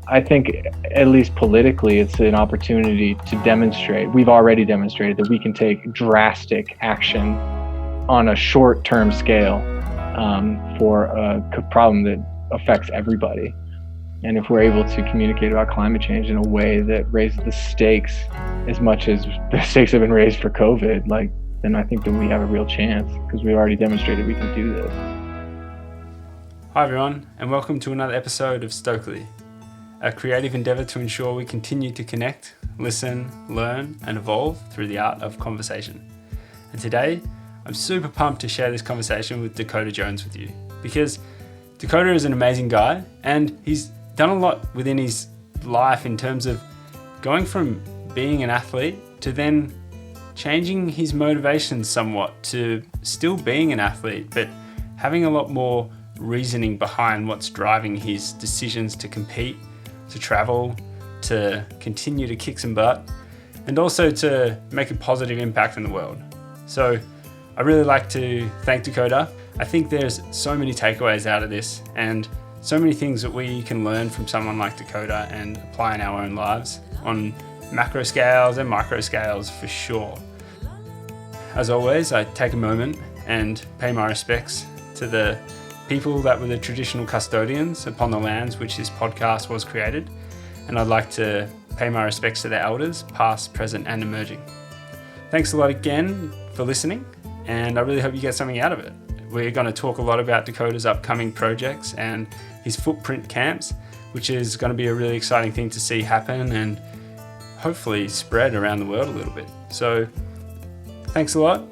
I think, at least politically, it's an opportunity to demonstrate. We've already demonstrated that we can take drastic action on a short-term scale for a problem that affects everybody. And if we're able to communicate about climate change in a way that raises the stakes as much as the stakes have been raised for COVID, then I think that we have a real chance, because we've already demonstrated we can do this. Hi everyone, and welcome to another episode of Stokely, a creative endeavour to ensure we continue to connect, listen, learn, and evolve through the art of conversation. And today, I'm super pumped to share this conversation with Dakota Jones with you, because Dakota is an amazing guy, and he's done a lot within his life in terms of going from being an athlete to then changing his motivations somewhat to still being an athlete, but having a lot more reasoning behind what's driving his decisions to compete, to travel, to continue to kick some butt, and also to make a positive impact in the world. So I really like to thank Dakota. I think there's so many takeaways out of this and so many things that we can learn from someone like Dakota and apply in our own lives on macro scales and micro scales for sure. As always, I take a moment and pay my respects to the people that were the traditional custodians upon the lands which this podcast was created, and I'd like to pay my respects to the elders, past, present, and emerging. Thanks a lot again for listening, and I really hope you get something out of it. We're going to talk a lot about Dakota's upcoming projects and his footprint camps, which is going to be a really exciting thing to see happen and hopefully spread around the world a little bit. So thanks a lot.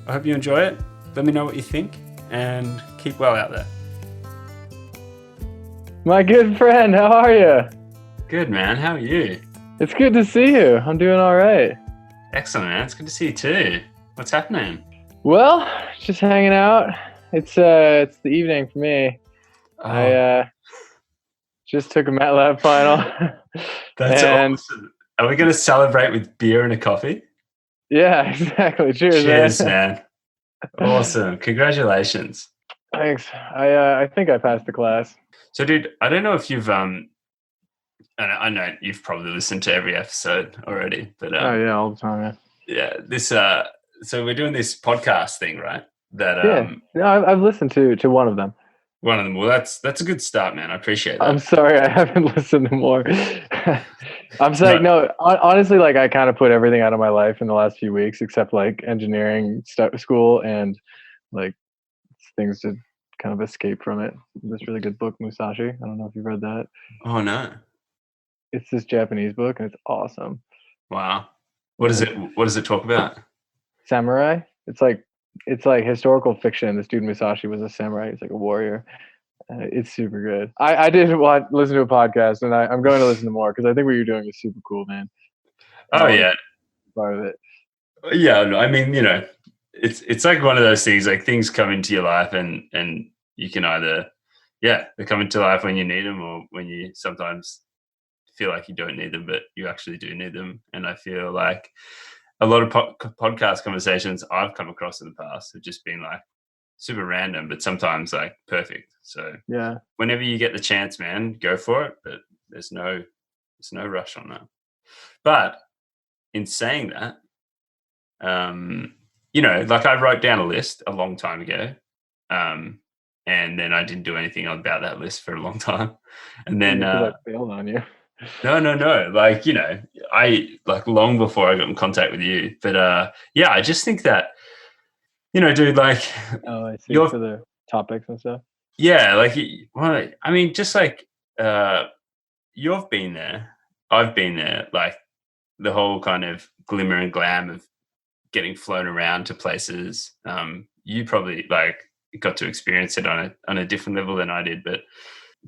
I hope you enjoy it. Let me know what you think and keep well out there. My good friend, how are you? Good, man. How are you? It's good to see you. I'm doing all right. Excellent, man. It's good to see you too. What's happening? Well, just hanging out. It's the evening for me. Oh, I just took a MATLAB final. that's awesome. Are we going to celebrate with beer and a coffee? Yeah, exactly. Cheers, man. Awesome. Congratulations. Thanks. I think I passed the class. So, dude, I don't know if you've and I know you've probably listened to every episode already, but oh yeah, all the time. Yeah, this so we're doing this podcast thing, right? That yeah, I've listened to one of them. One of them. Well, that's a good start, man. I appreciate that. I'm sorry, I haven't listened to more. I'm saying no. Honestly, I kind of put everything out of my life in the last few weeks, except engineering school and things to kind of escape from it. This really good book, Musashi. I don't know if you've read that. Oh no. It's this Japanese book, and it's awesome. Wow. What is it? What does it talk about? Samurai. It's like historical fiction. This dude Musashi was a samurai. He's like a warrior. It's super good. I did listen to a podcast, and I'm going to listen to more because I think what you're doing is super cool, man. Oh yeah, part of it. Yeah, I mean, it's like one of those things. Like things come into your life, and you can either, they come into life when you need them, or when you sometimes feel like you don't need them, but you actually do need them. And I feel like a lot of podcast conversations I've come across in the past have just been super random, but sometimes perfect. So yeah, whenever you get the chance, man, go for it. But there's no rush on that. But in saying that, I wrote down a list a long time ago, and then I didn't do anything about that list for a long time, and then I failed on you. No. I long before I got in contact with you, but I just think that, dude, I see, for the topics and stuff. Yeah, I mean, just you've been there, I've been there, the whole kind of glimmer and glam of getting flown around to places. You probably got to experience it on a different level than I did, but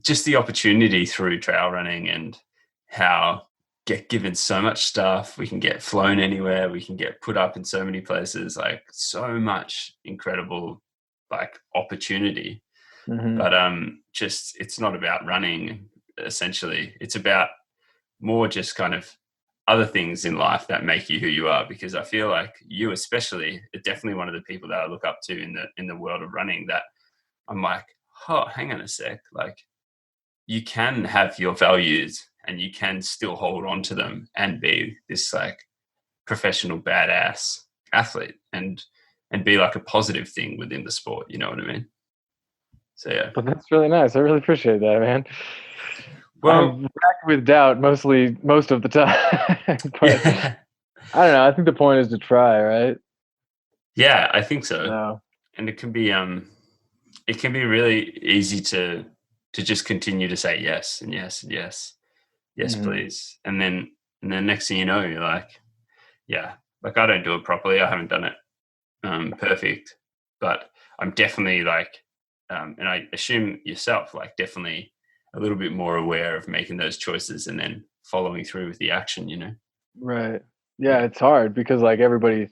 just the opportunity through trail running and how get given so much stuff. We can get flown anywhere. We can get put up in so many places, so much incredible opportunity. Mm-hmm. But just it's not about running, essentially. It's about more just kind of other things in life that make you who you are, because I feel like you especially are definitely one of the people that I look up to in the world of running, that I'm like, oh, hang on a sec. You can have your values and you can still hold on to them and be this like professional badass athlete and be like a positive thing within the sport. You know what I mean? So yeah. But that's really nice. I really appreciate that, man. Well, I'm racked with doubt most of the time, but yeah, I don't know. I think the point is to try, right? yeah, I think so. So, And it can be really easy to just continue to say yes and yes and yes, yes, mhm. please, and then next thing you know, you're like, yeah, like I don't do it properly. I haven't done it perfect, but I'm definitely like, and I assume yourself, like definitely a little bit more aware of making those choices and then following through with the action. You know? Right. Yeah, Yeah, it's hard because like everybody,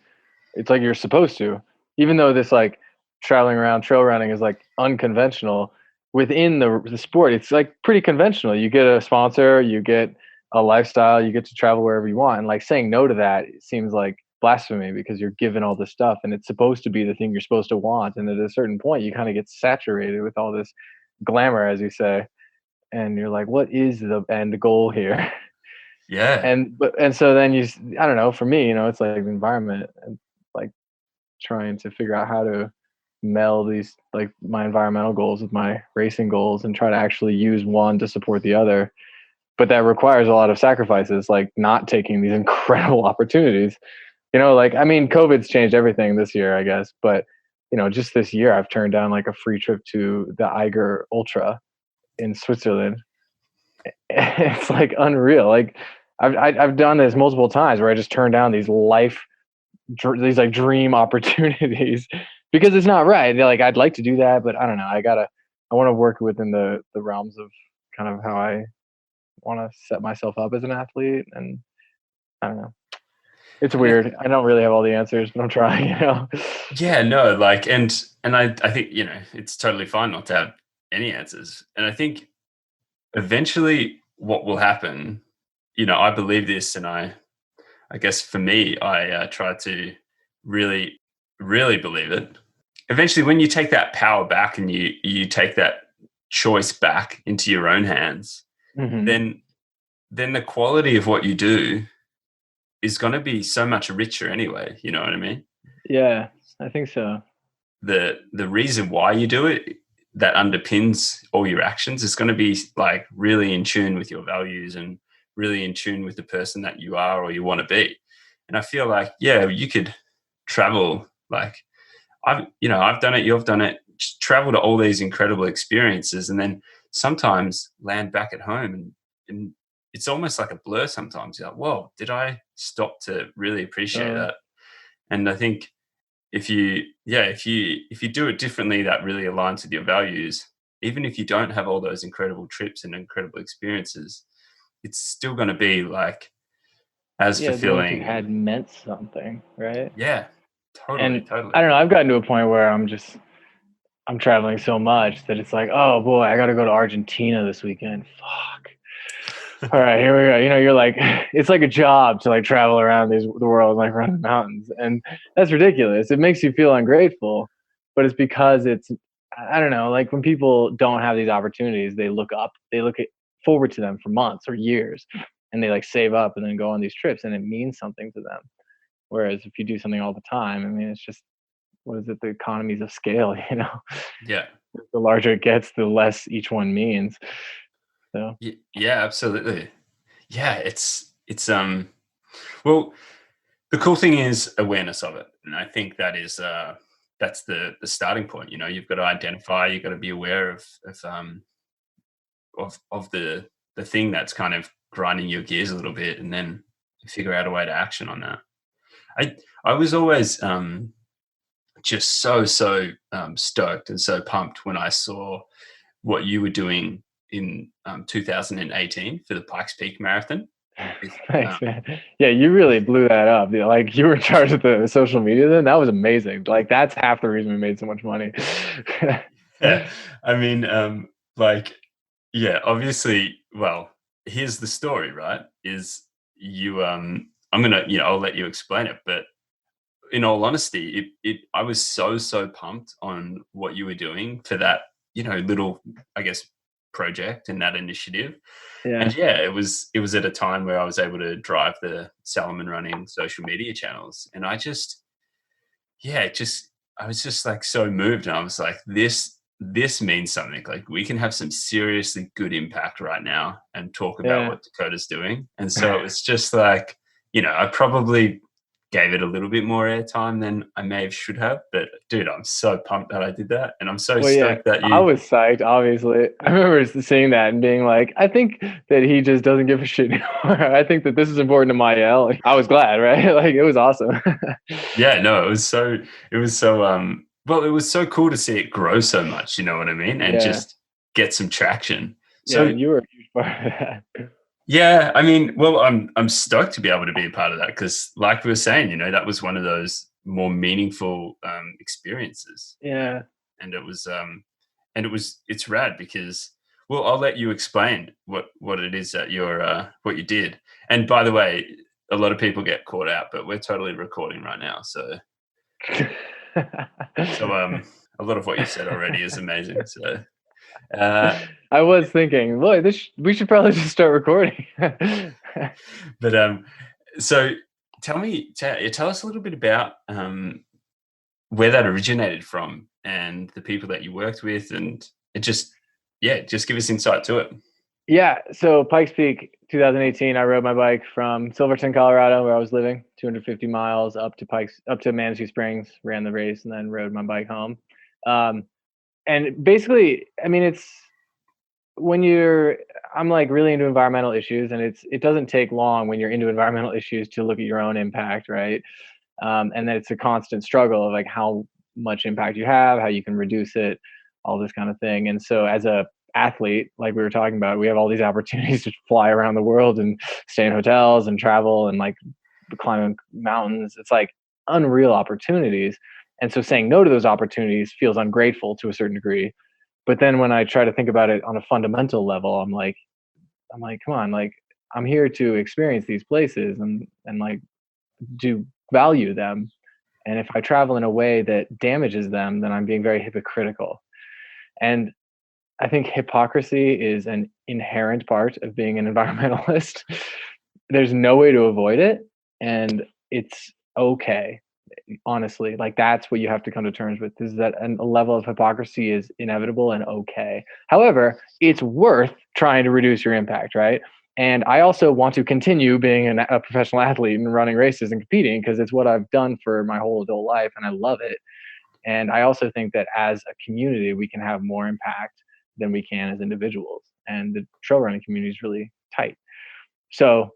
it's like you're supposed to, even though this like traveling around trail running is like unconventional within the sport. It's like pretty conventional. You get a sponsor, you get a lifestyle, you get to travel wherever you want. And like saying no to that, it seems like blasphemy because you're given all this stuff and it's supposed to be the thing you're supposed to want. And at a certain point, you kind of get saturated with all this glamour, as you say, and you're like, what is the end goal here? yeah, And so then I don't know, for me, it's like the environment and like trying to figure out how to meld these like my environmental goals with my racing goals and try to actually use one to support the other. But that requires a lot of sacrifices, like not taking these incredible opportunities. Like I mean, COVID's changed everything this year, I guess, but just this year I've turned down like a free trip to the Eiger Ultra in Switzerland. It's like unreal. Like I've done this multiple times where I just turn down these like dream opportunities because it's not right. Like I'd like to do that, but I don't know. I want to work within the realms of kind of how I want to set myself up as an athlete, and I don't know. It's and weird. I don't really have all the answers, but I'm trying. yeah, no, like, and I think it's totally fine not to have any answers, and I think eventually what will happen, I believe this, and I guess for me, I try to really, really believe it. Eventually, when you take that power back and you take that choice back into your own hands, Hmm. then the quality of what you do is going to be so much richer anyway. You know what I mean? Yeah, I think so. The reason why you do it that underpins all your actions is going to be like really in tune with your values and really in tune with the person that you are or you want to be. And I feel like, yeah, you could travel like I've done it, you've done it, travel to all these incredible experiences and then sometimes land back at home and it's almost like a blur sometimes. You're like, whoa, did I stop to really appreciate So that? And I think if you do it differently that really aligns with your values, even if you don't have all those incredible trips and incredible experiences, it's still going to be like as yeah, the ones you fulfilling and had meant something, right? yeah, totally, And I totally. don't know. I've gotten to a point where I'm traveling so much that it's like, oh boy, I got to go to Argentina this weekend. Fuck. All right, here we go. You're like, it's like a job to like travel around the world, like run the mountains, and that's ridiculous. It makes you feel ungrateful, but it's because I don't know, like when people don't have these opportunities, they look forward to them for months or years, and they like save up and then go on these trips, and it means something to them. Whereas if you do something all the time, I mean, it's just what is it? The economies of scale, Yeah. The larger it gets, the less each one means. So Yeah, absolutely. Yeah, it's well, the cool thing is awareness of it, and I think that's the starting point. You've got to identify, you've got to be aware of the thing that's kind of grinding your gears a little bit, and then figure out a way to action on that. I was always just so stoked and so pumped when I saw what you were doing in 2018 for the Pikes Peak Marathon. With, thanks, man. Yeah, you really blew that up. Yeah, like you were in charge of the social media then. That was amazing. Like that's half the reason we made so much money. yeah, I mean, like, yeah, obviously. Well, here's the story, right? Is you I'm gonna I'll let you explain it, but in all honesty, I was so pumped on what you were doing for that little, I guess, project and that initiative. Yeah. And yeah, it was at a time where I was able to drive the Salomon Running social media channels, and I was just like so moved, and I was like, this means something. Like we can have some seriously good impact right now and talk about Yeah. what Dakota's doing. And so it was just like, I probably gave it a little bit more airtime than I may have should have. But dude, I'm so pumped that I did that, and I'm so Well, yeah, stoked that I you. was psyched, obviously. I remember seeing that and being like, I think that he just doesn't give a shit anymore. I think that this is important to my L. I was glad, right? Like, it was awesome. Yeah, no, it was so cool to see it grow so much, you know what I mean? And Yeah. just get some traction. Yeah. So And you were a huge part of that. yeah, I mean, well, I'm stoked to be able to be a part of that because, like we were saying, that was one of those more meaningful experiences, Yeah. and it's rad because, well, I'll let you explain what it is that what you did. And by the way, a lot of people get caught out, but we're totally recording right now, so a lot of what you've said already is amazing. So. I was thinking, boy, we should probably just start recording. But so tell us a little bit about where that originated from and the people that you worked with, and just give us insight to it. Yeah. So Pikes Peak, 2018, I rode my bike from Silverton, Colorado, where I was living, 250 miles up to Manitou Springs, ran the race, and then rode my bike home. And basically, I mean, I'm like really into environmental issues, and it doesn't take long when you're into environmental issues to look at your own impact, right? And then it's a constant struggle of like how much impact you have, how you can reduce it, all this kind of thing. And so as a athlete, like we were talking about, we have all these opportunities to fly around the world and stay in hotels and travel and like climb mountains. It's like unreal opportunities. And so saying no to those opportunities feels ungrateful to a certain degree. But then when I try to think about it on a fundamental level, I'm like, come on, like I'm here to experience these places and like do value them. And if I travel in a way that damages them, then I'm being very hypocritical. And I think hypocrisy is an inherent part of being an environmentalist. There's no way to avoid it. And it's okay, honestly. Like, that's what you have to come to terms with, is that a level of hypocrisy is inevitable and okay. However, it's worth trying to reduce your impact, right? And I also want to continue being a professional athlete and running races and competing because it's what I've done for my whole adult life and I love it. And I also think that as a community, we can have more impact than we can as individuals. And the trail running community is really tight. So,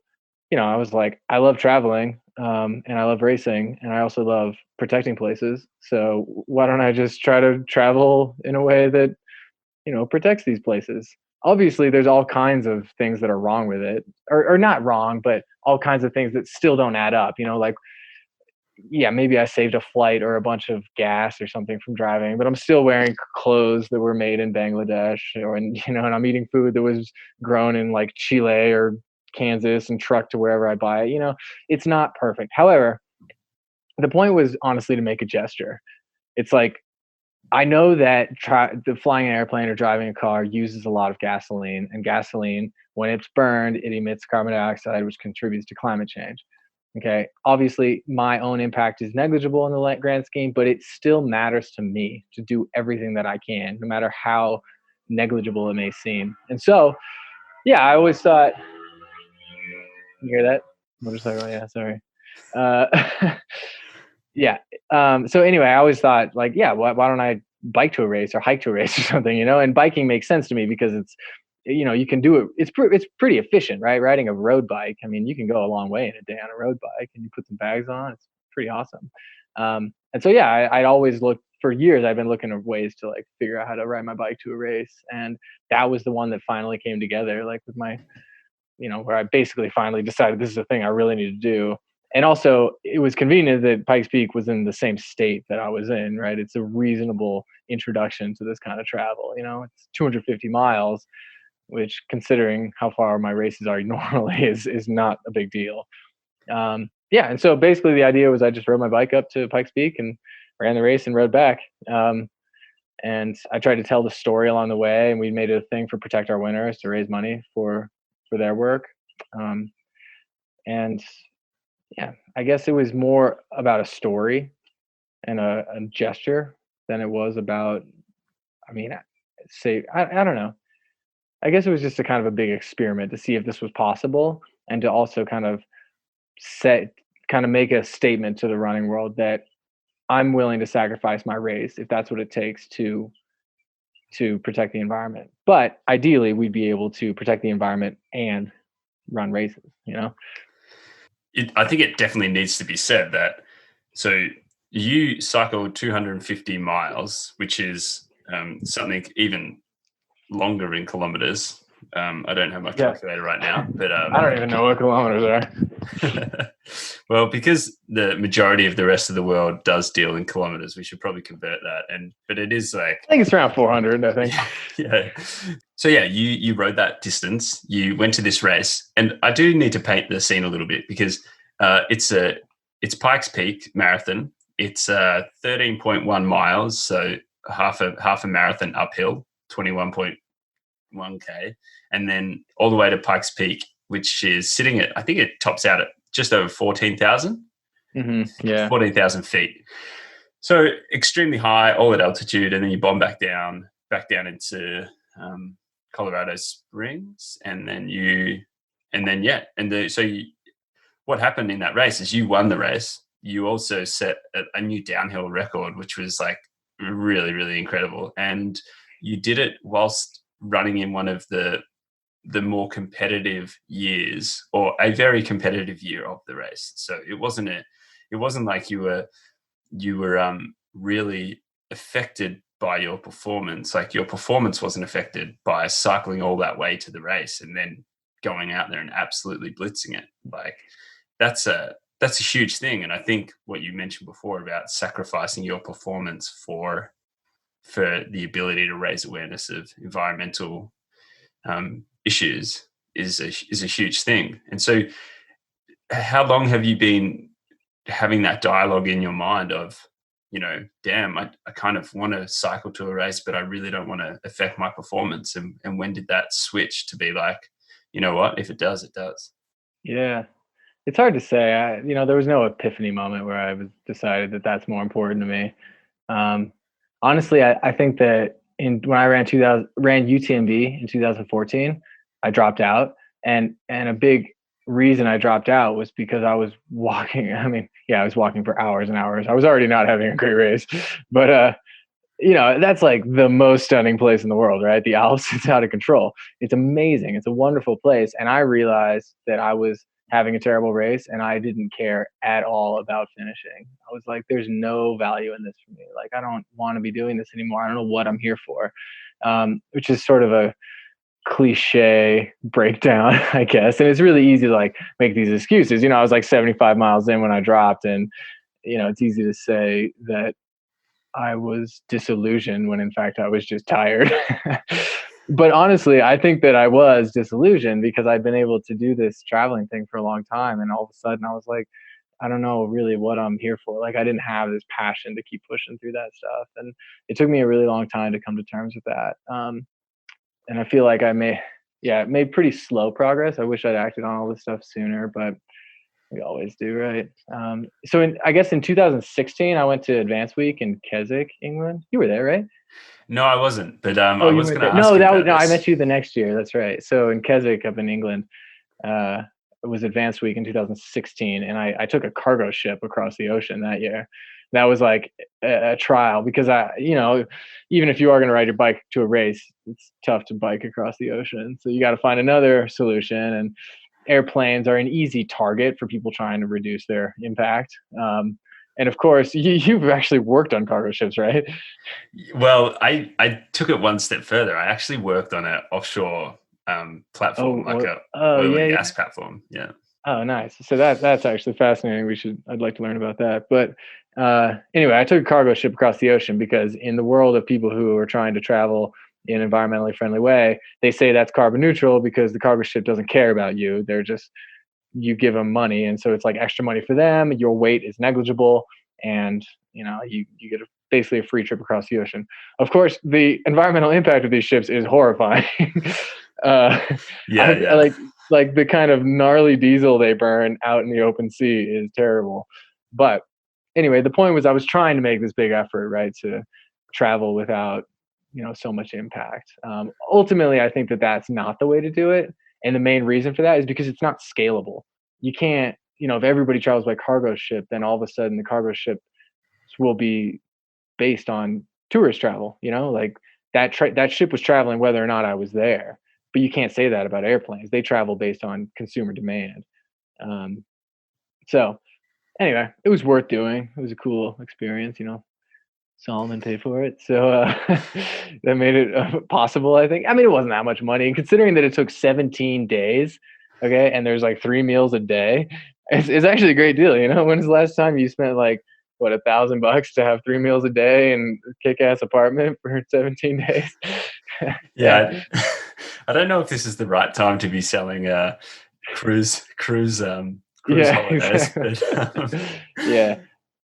I was like, I love traveling, and I love racing, and I also love protecting places. So why don't I just try to travel in a way that, protects these places? Obviously, there's all kinds of things that are wrong with it, or not wrong, but all kinds of things that still don't add up. Like, yeah, maybe I saved a flight or a bunch of gas or something from driving, but I'm still wearing clothes that were made in Bangladesh, and I'm eating food that was grown in like Chile or Kansas and trucked to wherever I buy it. It's not perfect. However, the point was honestly to make a gesture. It's like, I know that the flying an airplane or driving a car uses a lot of gasoline, and gasoline, when it's burned, it emits carbon dioxide, which contributes to climate change. Okay. Obviously, my own impact is negligible in the grand scheme, but it still matters to me to do everything that I can, no matter how negligible it may seem. And so, yeah, I always thought, you hear that motorcycle? Yeah, sorry. Uh, yeah. So anyway, I always thought like, yeah, why don't I bike to a race or hike to a race or something, and biking makes sense to me because it's, you can do it. It's pretty efficient, right? Riding a road bike. I mean, you can go a long way in a day on a road bike and you put some bags on. It's pretty awesome. And so, yeah, I'd always looked for years. I've been looking at ways to like figure out how to ride my bike to a race. And that was the one that finally came together, like with my, where I basically finally decided this is a thing I really need to do. And also, it was convenient that Pikes Peak was in the same state that I was in, right? It's a reasonable introduction to this kind of travel. It's 250 miles, which, considering how far my races are normally, is not a big deal. Yeah, and so basically the idea was I just rode my bike up to Pikes Peak and ran the race and rode back. And I tried to tell the story along the way, and we made it a thing for Protect Our Winners to raise money for their work. Um, and yeah, I guess it was more about a story and a gesture than it was about. I mean, I don't know. I guess it was just a kind of a big experiment to see if this was possible, and to also set kind of make a statement to the running world that I'm willing to sacrifice my race if that's what it takes to protect the environment. But ideally, we'd be able to protect the environment and run races, you know? I think it definitely needs to be said that so you cycled 250 miles, which is something even longer in kilometers. I don't have my Yeah. calculator right now, but I don't even know what kilometers are. well, because the majority of the rest of the world does deal in kilometers, we should probably convert that. But it is like, I think it's around 400, I think. yeah. So yeah, you rode that distance. You went to this race, and I do need to paint the scene a little bit because it's Pikes Peak Marathon. It's 13.1 miles, so half a marathon uphill, 21.1K, and then all the way to Pikes Peak, which is sitting at, I think it tops out at just over 14,000. Yeah. 14,000 feet. So extremely high, all at altitude, and then you bomb back down into Colorado Springs, and then what happened in that race is you won the race. You also set a new downhill record, which was like really, really incredible, and you did it whilst running in one of the more competitive years, or a very competitive year of the race. So it wasn't like you were really affected by your performance. Like your performance wasn't affected by cycling all that way to the race and then going out there and absolutely blitzing it. Like that's a huge thing. And I think what you mentioned before about sacrificing your performance for the ability to raise awareness of environmental issues is a huge thing. And so, how long have you been having that dialogue in your mind of, damn, I kind of want to cycle to a race, but I really don't want to affect my performance? And when did that switch to be like, you know what, if it does, it does? Yeah. It's hard to say. There was no epiphany moment where I was decided that that's more important to me. Um, Honestly, I think that when I ran UTMB in 2014, I dropped out, and a big reason I dropped out was because I was walking. I mean, yeah, I was walking for hours and hours. I was already not having a great race, but that's like the most stunning place in the world, right? The Alps. It's out of control. It's amazing. It's a wonderful place. And I realized that I was having a terrible race and I didn't care at all about finishing. I was like, there's no value in this for me. Like, I don't want to be doing this anymore. I don't know what I'm here for. Which is sort of a cliche breakdown, I guess. And it's really easy to like make these excuses. I was like 75 miles in when I dropped, and it's easy to say that I was disillusioned when in fact I was just tired. But honestly, I think that I was disillusioned because I'd been able to do this traveling thing for a long time. And all of a sudden I was like, I don't know really what I'm here for. Like, I didn't have this passion to keep pushing through that stuff. And it took me a really long time to come to terms with that. And I feel like made pretty slow progress. I wish I'd acted on all this stuff sooner, but we always do, right? I guess in 2016, I went to Advance Week in Keswick, England. You were there, right? No, I wasn't, but Oh, I you was weren't going to there. ask No, you about I this. met you the next year. That's right. So in Keswick, up in England, it was Advance Week in 2016, and I took a cargo ship across the ocean that year. That was like a trial because even if you are going to ride your bike to a race, it's tough to bike across the ocean. So you got to find another solution, and airplanes are an easy target for people trying to reduce their impact. And of course, you've actually worked on cargo ships, right? Well, I took it one step further. I actually worked on an offshore platform, like a Oh, oil and yeah. gas platform. Yeah. Oh, nice. So that's actually fascinating. I'd like to learn about that. But anyway, I took a cargo ship across the ocean because in the world of people who are trying to travel in an environmentally friendly way, they say that's carbon neutral because the cargo ship doesn't care about you. You give them money. And so it's like extra money for them. Your weight is negligible, and you get a basically a free trip across the ocean. Of course, the environmental impact of these ships is horrifying. uh, Yeah, I yeah. like the kind of gnarly diesel they burn out in the open sea is terrible. But anyway, the point was I was trying to make this big effort, right, to travel without so much impact. Ultimately, I think that that's not the way to do it, and the main reason for that is because it's not scalable. You can't, if everybody travels by cargo ship, then all of a sudden the cargo ship will be based on tourist travel. Like that ship was traveling whether or not I was there. But you can't say that about airplanes. They travel based on consumer demand. Um, so anyway, it was worth doing. It was a cool experience. Solomon paid for it, so that made it possible. I think. I mean, it wasn't that much money, and considering that it took 17 days, okay, and there's like 3 meals a day, it's actually a great deal. When's the last time you spent like what $1,000 to have 3 meals a day and a kick-ass apartment for 17 days? Yeah, Yeah, I don't know if this is the right time to be selling cruise yeah, holidays, exactly. but Yeah.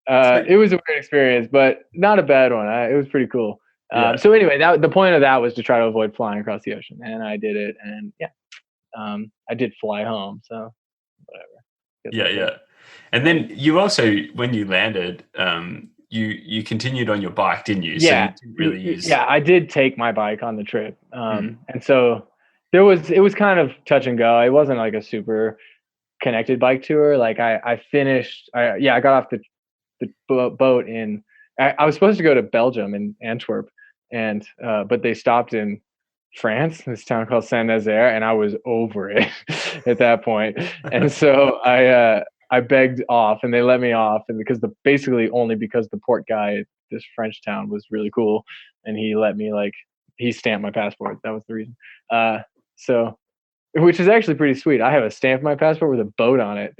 so It was a weird experience, but not a bad one. It was pretty cool. yeah, So anyway, the point of that was to try to avoid flying across the ocean, and I did it. And yeah, I did fly home, so whatever. Guess yeah, we'll take. yeah. And Yeah, then you also, when you landed, you continued on your bike, didn't you? So you yeah, didn't really use. yeah. I did take my bike on the trip, Mm, and so it was kind of touch and go. It wasn't like a super connected bike tour. Like I finished. I got off the boat in. I was supposed to go to Belgium in Antwerp, and but they stopped in France, this town called Saint Nazaire, and I was over it at that point. And so I begged off, and they let me off, and basically only because the port guy at this French town was really cool, and he let me he stamped my passport. That was the reason. So which is actually pretty sweet. I have a stamp in my passport with a boat on it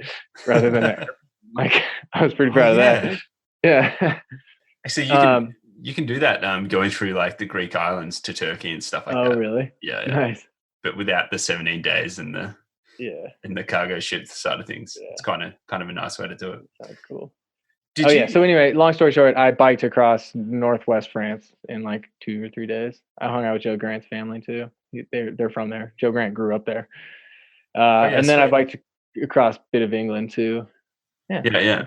rather than like I was pretty oh proud of yeah. that. Yeah. So um, you can do that going through like the Greek islands to Turkey and stuff like oh that. really? Yeah, yeah. Nice. But without the 17 days and Yeah. the cargo ship side of things. It's Yeah. kind of a nice way to do it. Sounds cool. Oh Did yeah. you? So anyway, long story short, I biked across northwest France in like 2 or 3 days. I hung out with Joe Grant's family too. They're from there. Joe Grant grew up there. Oh yeah, And then I sweet. biked across a bit of England too. Yeah. Yeah, yeah.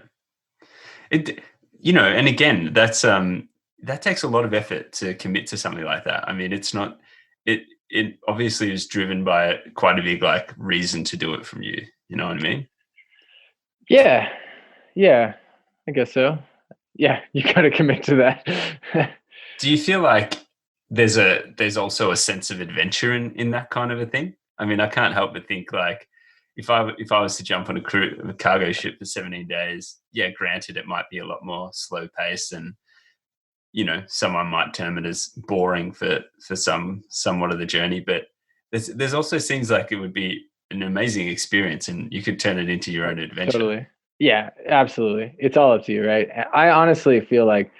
It, and again, that takes a lot of effort to commit to something like that. I mean, it's not it. It obviously is driven by quite a big like reason to do it from you. You know what I mean? Yeah. Yeah. I guess so. Yeah, you got to commit to that. Do you feel like there's also a sense of adventure in that kind of a thing? I mean, I can't help but think like if I was to jump on a cargo ship for 17 days, yeah, granted it might be a lot more slow pace and someone might term it as boring for somewhat of the journey, but there's also seems like it would be an amazing experience and you could turn it into your own adventure. Totally. Yeah, absolutely. It's all up to you, right? I honestly feel like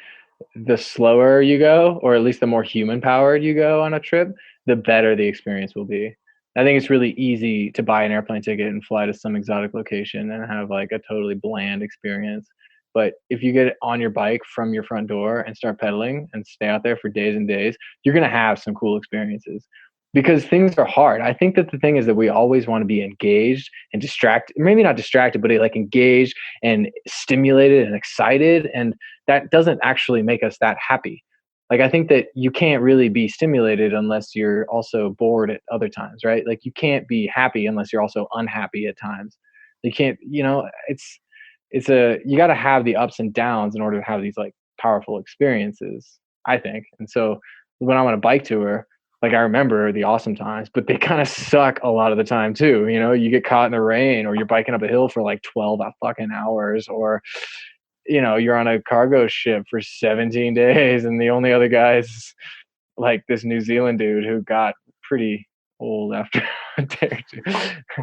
the slower you go, or at least the more human powered you go on a trip, the better the experience will be. I think it's really easy to buy an airplane ticket and fly to some exotic location and have like a totally bland experience. But if you get on your bike from your front door and start pedaling and stay out there for days and days, you're going to have some cool experiences because things are hard. I think that the thing is that we always want to be engaged and distracted, maybe not distracted, but like engaged and stimulated and excited. And that doesn't actually make us that happy. Like I think that you can't really be stimulated unless you're also bored at other times, right? Like you can't be happy unless you're also unhappy at times. You can't, you got to have the ups and downs in order to have these like powerful experiences, I think. And so when I'm on a bike tour, like I remember the awesome times, but they kind of suck a lot of the time too. You get caught in the rain or you're biking up a hill for like 12 fucking hours, or you're on a cargo ship for 17 days and the only other guy's like this New Zealand dude who got pretty old after a day or two.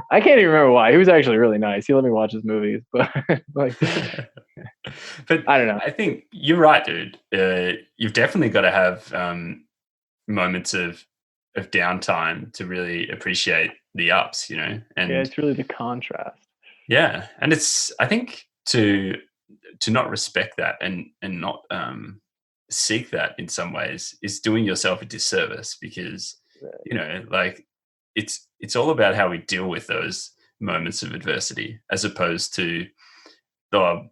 I can't even remember why. He was actually really nice. He let me watch his movies, but like But I don't know. I think you're right, dude. You've definitely got to have moments of downtime to really appreciate the ups, Yeah, and it's really the contrast. yeah, and it's I think to not respect that and not seek that in some ways is doing yourself a disservice, because Right. like it's all about how we deal with those moments of adversity, as opposed to, oh,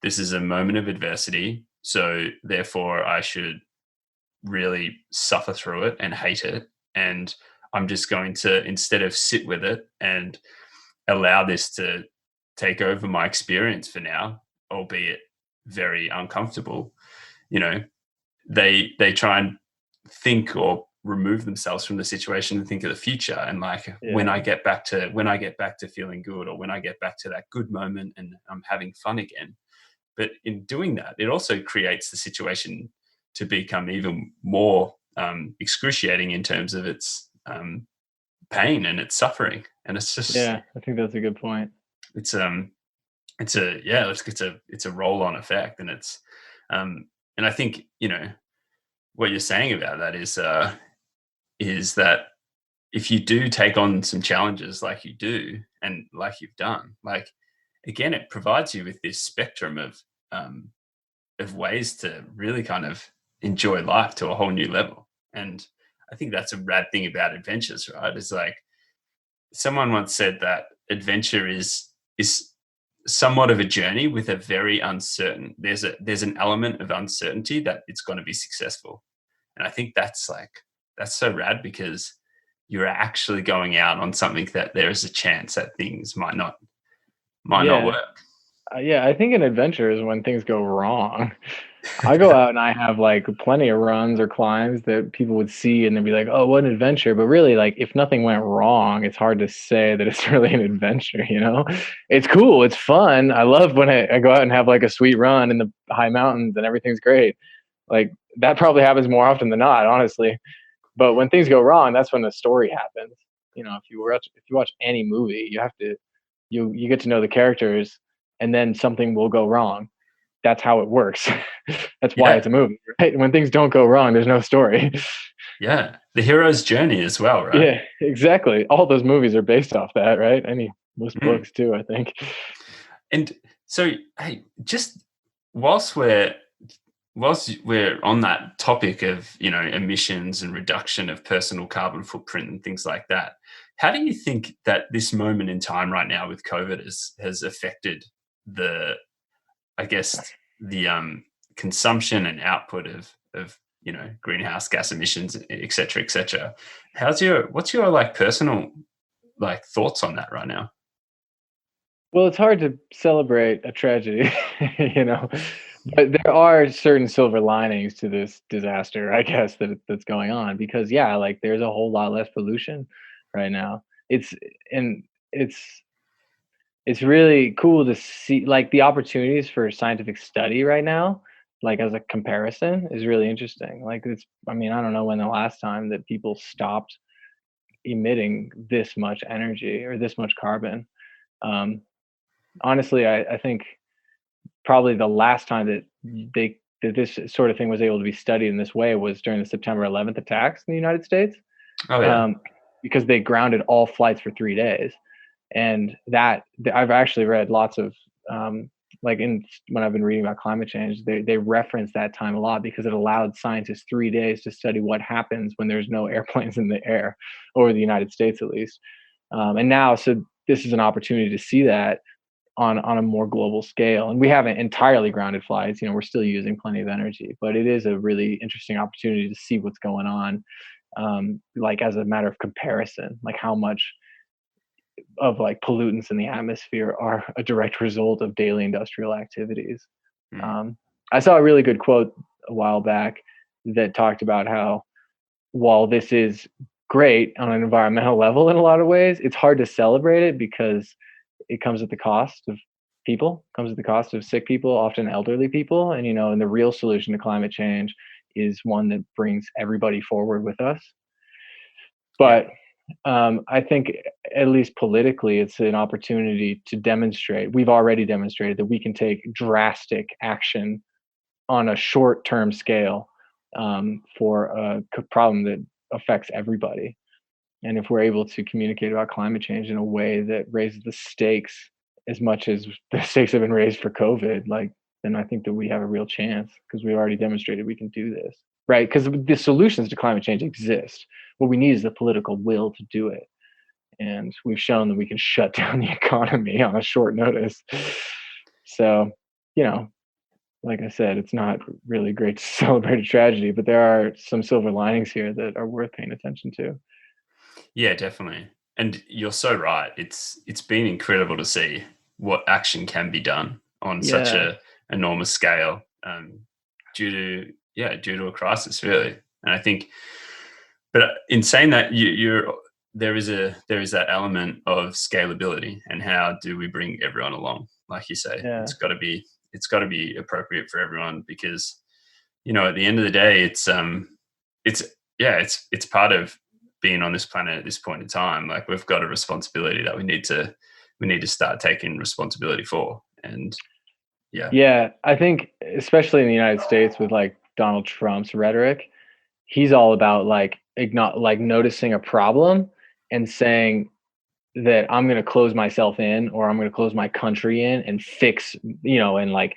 this is a moment of adversity, so therefore I should really suffer through it and hate it, and I'm just going to, instead of sit with it and allow this to take over my experience for now, albeit very uncomfortable. you know they try and think or remove themselves from the situation and think of the future, and like, Yeah. when I get back to feeling good, or when I get back to that good moment and I'm having fun again. But in doing that, it also creates the situation to become even more excruciating in terms of its pain and its suffering. And it's just, Yeah, I think that's a good point. it's it's a yeah it's a roll on effect. And it's um and I think, what you're saying about that is that if you do take on some challenges like you do, and like you've done, like, again, it provides you with this spectrum um of ways to really kind of enjoy life to a whole new level. And I think that's a rad thing about adventures, right? It's like, someone once said that adventure is somewhat of a journey with a very uncertain, there's an element of uncertainty that it's going to be successful. And I think that's so rad, because you're actually going out on something that there is a chance that things might not Yeah. work. Yeah, I think an adventure is when things go wrong. I go out and I have like plenty of runs or climbs that people would see and they'd be like, "Oh, what an adventure!" But really, like, if nothing went wrong, it's hard to say that it's really an adventure. It's cool, it's fun. I love when I go out and have like a sweet run in the high mountains and everything's great. Like, that probably happens more often than not, honestly. But when things go wrong, that's when the story happens. If you watch any movie, you get to know the characters, and then something will go wrong. That's how it works. That's why Yeah, it's a movie, right? When things don't go wrong, there's no story. yeah, the hero's journey as well, right? Yeah, exactly. All those movies are based off that, right? Most Mm. books too, I think. And so, hey, just whilst we're whilst we're on that topic of, emissions and reduction of personal carbon footprint and things like that, how do you think that this moment in time right now with COVID has affected the, I guess, the consumption and output of greenhouse gas emissions, et cetera, et cetera? What's your like personal like thoughts on that right now? Well, it's hard to celebrate a tragedy, you know, but there are certain silver linings to this disaster, I guess, that's going on because, yeah, like, there's a whole lot less pollution right now. And it's really cool to see, like, the opportunities for scientific study right now, like, as a comparison is really interesting. Like, I mean, I don't know when the last time that people stopped emitting this much energy or this much carbon. Um, Honestly, I think probably the last time that this sort of thing was able to be studied in this way was during the September 11th attacks in the United States, Oh yeah. um, because they grounded all flights for 3 days. And I've actually read lots of, like, when I've been reading about climate change, they reference that time a lot because it allowed scientists 3 days to study what happens when there's no airplanes in the air, over the United States at least. And now, so this is an opportunity to see that on a more global scale. And we haven't entirely grounded flights. We're still using plenty of energy, but it is a really interesting opportunity to see what's going on. Like, as a matter of comparison, like how much of like pollutants in the atmosphere are a direct result of daily industrial activities. Mm. Um, I saw a really good quote a while back that talked about how, while this is great on an environmental level in a lot of ways, it's hard to celebrate it because it comes at the cost of people, comes at the cost of sick people, often elderly people. And the real solution to climate change is one that brings everybody forward with us. Yeah. But I think, at least politically, it's an opportunity to demonstrate. We've already demonstrated that we can take drastic action on a short-term scale, for a problem that affects everybody. And if we're able to communicate about climate change in a way that raises the stakes as much as the stakes have been raised for COVID, like, then I think that we have a real chance because we've already demonstrated we can do this, right? Because the solutions to climate change exist. What we need is the political will to do it. And we've shown that we can shut down the economy on a short notice. So, you know, like I said, it's not really great to celebrate a tragedy, but there are some silver linings here that are worth paying attention to. Yeah, definitely. And you're so right. It's been incredible to see what action can be done on such Yeah, a enormous scale, due to due to a crisis, really. And I think, but in saying that, you're there is that element of scalability, and how do we bring everyone along? Like you say, yeah, it's got to be appropriate for everyone, because at the end of the day, it's it's part of being on this planet at this point in time. Like, we've got a responsibility that we need to start taking responsibility for. And yeah, yeah. I think, especially in the United States with like Donald Trump's rhetoric, he's all about like noticing a problem and saying that I'm going to close myself in, or I'm going to close my country in and fix, and like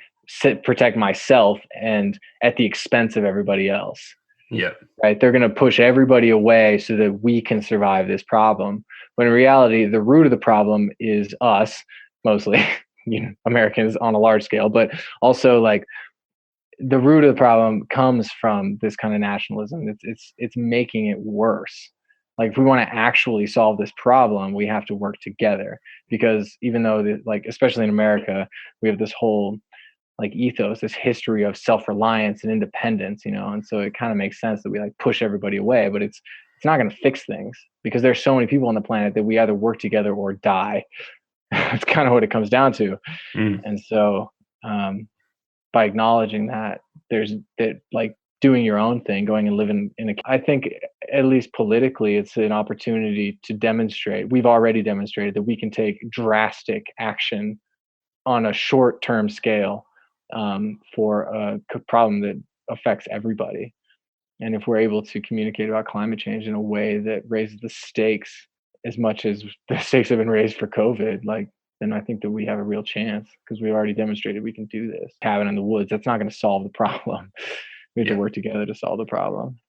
protect myself and at the expense of everybody else. yeah, Right? They're going to push everybody away so that we can survive this problem. When in reality, the root of the problem is us, mostly, Americans on a large scale, but also like the root of the problem comes from this kind of nationalism. It's making it worse. Like, if we want to actually solve this problem, we have to work together, because even though like, especially in America, we have this whole like ethos, this history of self-reliance and independence, and so it kind of makes sense that we like push everybody away, but it's not going to fix things, because there's so many people on the planet that we either work together or die. That's kind of what it comes down to. mm, And so, by acknowledging that, there's that, like, doing your own thing, going and living in a, I think, at least politically, it's an opportunity to demonstrate. We've already demonstrated that we can take drastic action on a short-term scale, for a problem that affects everybody. And if we're able to communicate about climate change in a way that raises the stakes as much as the stakes have been raised for COVID, like, then I think that we have a real chance because we've already demonstrated we can do this. Cabin in the woods, that's not going to solve the problem. We have to yeah. work together to solve the problem.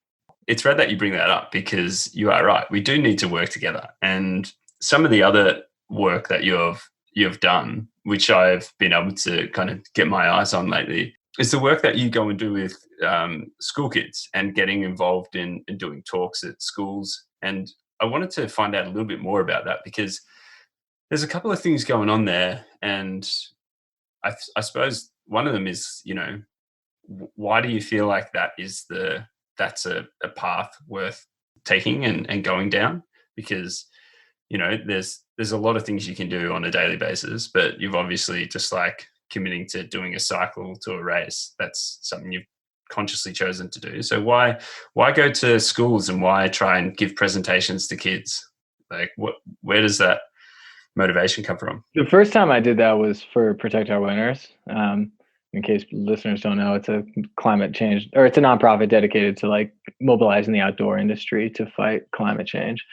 It's rad that you bring that up, because you are right. We do need to work together. And some of the other work that you've done, which I've been able to kind of get my eyes on lately, is the work that you go and do with school kids, and getting involved in doing talks at schools. And I wanted to find out a little bit more about that, because there's a couple of things going on there. And I suppose one of them is, why do you feel like that's a path worth taking and going down? Because there's a lot of things you can do on a daily basis, but you've obviously, just like committing to doing a cycle to a race, that's something you've consciously chosen to do. So why go to schools, and why try and give presentations to kids? Like, where does that motivation come from? The first time I did that was for Protect Our Winters. In case listeners don't know, it's a climate change, or it's a nonprofit dedicated to like mobilizing the outdoor industry to fight climate change,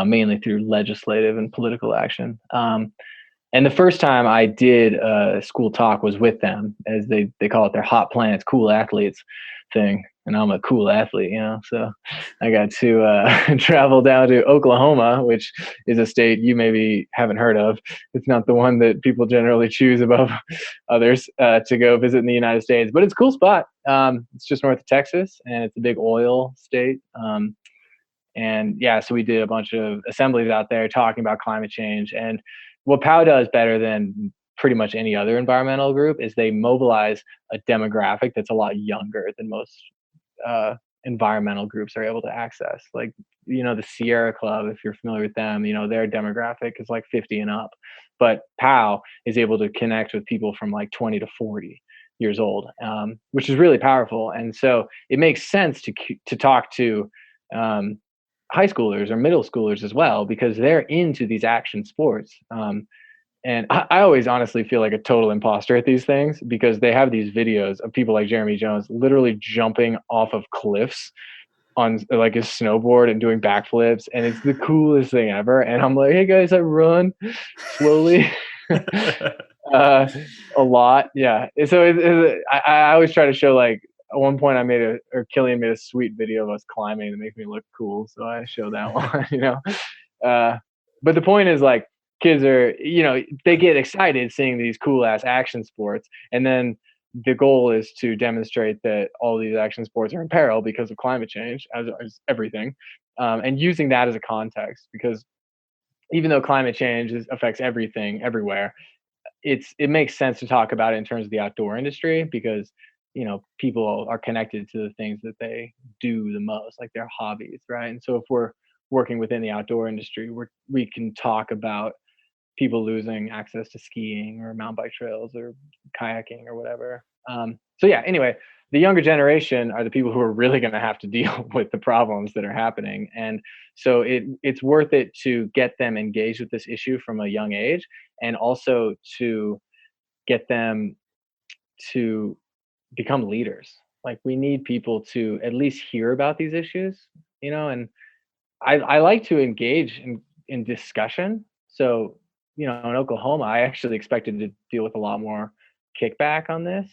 mainly through legislative and political action. And the first time I did a school talk was with them, as they call it their Hot Planets Cool Athletes thing. And I'm a cool athlete, so I got to travel down to Oklahoma, which is a state you maybe haven't heard of. It's not the one that people generally choose above others to go visit in the United States, but it's a cool spot. It's just north of Texas, and it's a big oil state. And yeah, so we did a bunch of assemblies out there talking about climate change. And what POW does better than pretty much any other environmental group is they mobilize a demographic that's a lot younger than most environmental groups are able to access. Like, the Sierra Club, if you're familiar with them, their demographic is like 50 and up. But POW is able to connect with people from like 20 to 40 years old, which is really powerful. And so it makes sense to talk to high schoolers or middle schoolers as well, because they're into these action sports. And I always honestly feel like a total imposter at these things, because they have these videos of people like Jeremy Jones literally jumping off of cliffs on like his snowboard and doing backflips. And it's the coolest thing ever. And I'm like, hey guys, I run slowly. Uh, a lot, yeah. So I always try to show, like, at one point Killian made a sweet video of us climbing to make me look cool, so I show that one, But the point is, like, kids are, they get excited seeing these cool ass action sports, and then the goal is to demonstrate that all these action sports are in peril because of climate change, as everything, and using that as a context, because even though climate change affects everything everywhere, it makes sense to talk about it in terms of the outdoor industry, because people are connected to the things that they do the most, like their hobbies, right? And so if we're working within the outdoor industry, we can talk about people losing access to skiing or mountain bike trails or kayaking or whatever. So yeah, anyway, the younger generation are the people who are really going to have to deal with the problems that are happening. And so it's worth it to get them engaged with this issue from a young age, and also to get them to become leaders. Like, we need people to at least hear about these issues, and I like to engage in discussion. So, in Oklahoma, I actually expected to deal with a lot more kickback on this,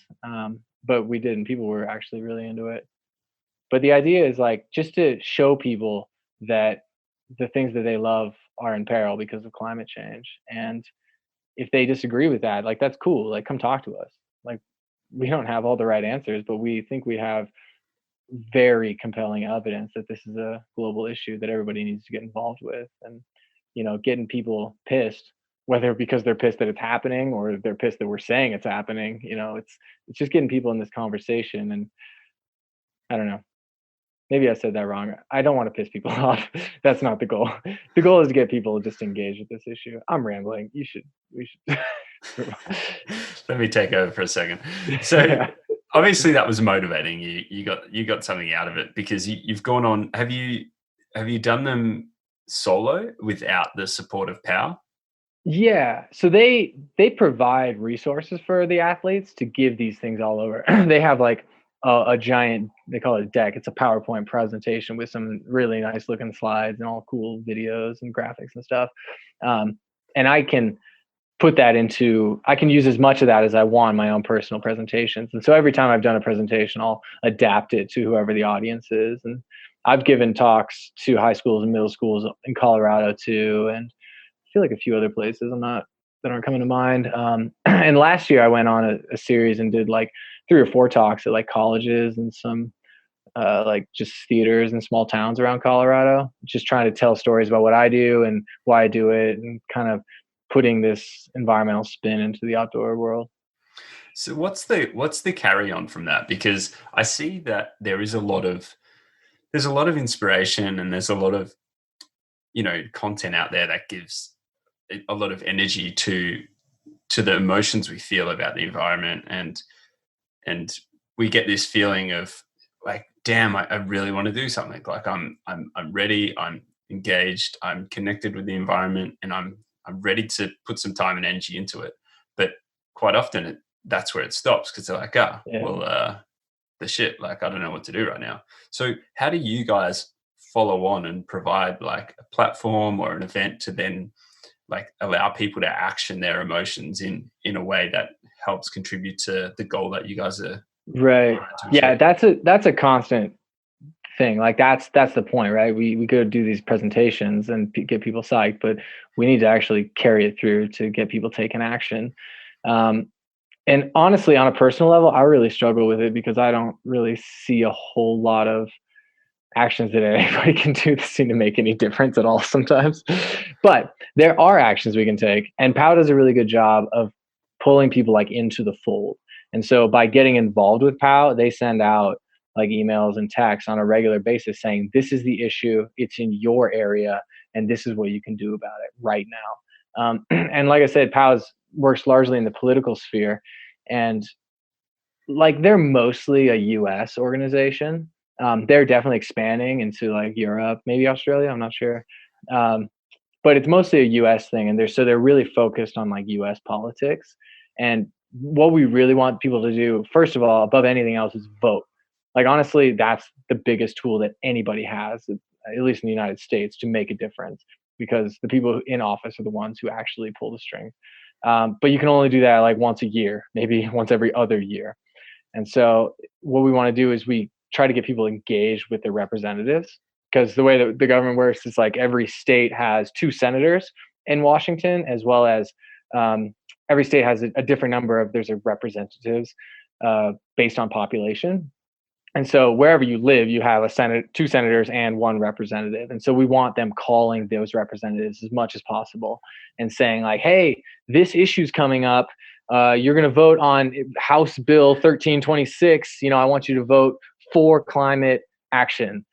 but we didn't. People were actually really into it. But the idea is, like, just to show people that the things that they love are in peril because of climate change. And if they disagree with that, like, that's cool. Like, come talk to us. Like, we don't have all the right answers, but we think we have very compelling evidence that this is a global issue that everybody needs to get involved with. And getting people pissed, whether because they're pissed that it's happening or they're pissed that we're saying it's happening, it's just getting people in this conversation. And I don't know, maybe I said that wrong. I don't want to piss people off. That's not the goal. The goal is to get people just engaged with this issue. I'm rambling. We should Let me take over for a second. So yeah. obviously that was motivating. You got something out of it, because you've gone on. Have you done them solo without the support of Power? Yeah, so they provide resources for the athletes to give these things all over. They have, like, a giant, they call it a deck. It's a PowerPoint presentation with some really nice looking slides and all cool videos and graphics and stuff. And I can I can use as much of that as I want in my own personal presentations. And so every time I've done a presentation, I'll adapt it to whoever the audience is. And I've given talks to high schools and middle schools in Colorado too, and I feel like a few other places that aren't coming to mind. And last year I went on a series and did like 3 or 4 talks at, like, colleges and some like just theaters in small towns around Colorado, just trying to tell stories about what I do and why I do it, and kind of putting this environmental spin into the outdoor world. So what's the carry on from that? Because I see that there's a lot of inspiration, and there's a lot of content out there that gives a lot of energy to the emotions we feel about the environment, and we get this feeling of, like, damn, I really want to do something. Like, I'm ready, I'm engaged, I'm connected with the environment, and I'm ready to put some time and energy into it. But quite often that's where it stops, because they're like, Yeah. well, the shit, like, I don't know what to do right now. So how do you guys follow on and provide, like, a platform or an event to then, like, allow people to action their emotions in a way that helps contribute to the goal that you guys are Right. trying to Yeah, achieve? that's a constant thing. Like, that's the point, right? We go do these presentations and get people psyched, but we need to actually carry it through to get people taking action. Um, and honestly, on a personal level, I really struggle with it because I don't really see a whole lot of actions that anybody can do that seem to make any difference at all sometimes. But there are actions we can take, and POW does a really good job of pulling people, like, into the fold. And so by getting involved with POW, they send out, like, emails and texts on a regular basis saying, this is the issue, it's in your area, and this is what you can do about it right now. And like I said, POWs works largely in the political sphere, and, like, they're mostly a US organization. They're definitely expanding into, like, Europe, maybe Australia, I'm not sure. Um, but it's mostly a US thing, and they're really focused on, like, US politics. And what we really want people to do, first of all, above anything else, is vote. Like, honestly, that's the biggest tool that anybody has, at least in the United States, to make a difference. because the people in office are the ones who actually pull the strings. But you can only do that like once a year, maybe once every other year. And so what we want to do is we try to get people engaged with their representatives, because the way that the government works is like every state has 2 senators in Washington, as well as every state has a different number of there's a representatives based on population. And so wherever you live, you have 2 senators and 1 representative. And so we want them calling those representatives as much as possible and saying like, hey, this issue's coming up. You're going to vote on House Bill 1326. I want you to vote for climate action,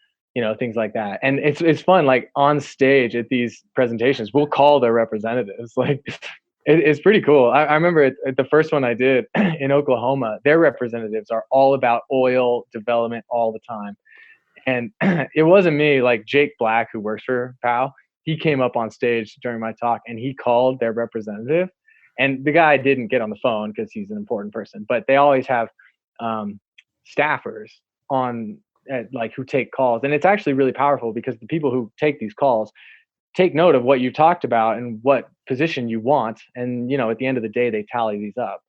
things like that. And it's fun. Like on stage at these presentations, we'll call their representatives. Like it's pretty cool. I remember at the first one I did in Oklahoma, their representatives are all about oil development all the time. And it wasn't me, like Jake Black, who works for POW, he came up on stage during my talk and he called their representative. And the guy didn't get on the phone because he's an important person, but they always have staffers on like who take calls. And it's actually really powerful because the people who take these calls take note of what you talked about and what position you want. And, at the end of the day, they tally these up.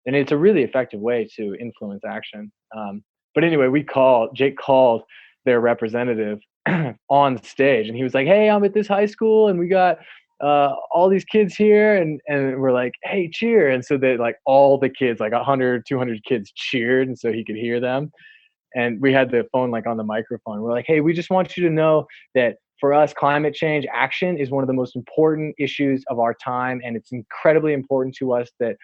And it's a really effective way to influence action. But anyway, Jake called their representative on stage and he was like, hey, I'm at this high school and we got all these kids here. And we're like, hey, cheer. And so they like all the kids, like 100, 200 kids cheered. And so he could hear them. And we had the phone like on the microphone. We're like, hey, we just want you to know that for us, climate change action is one of the most important issues of our time. And it's incredibly important to us that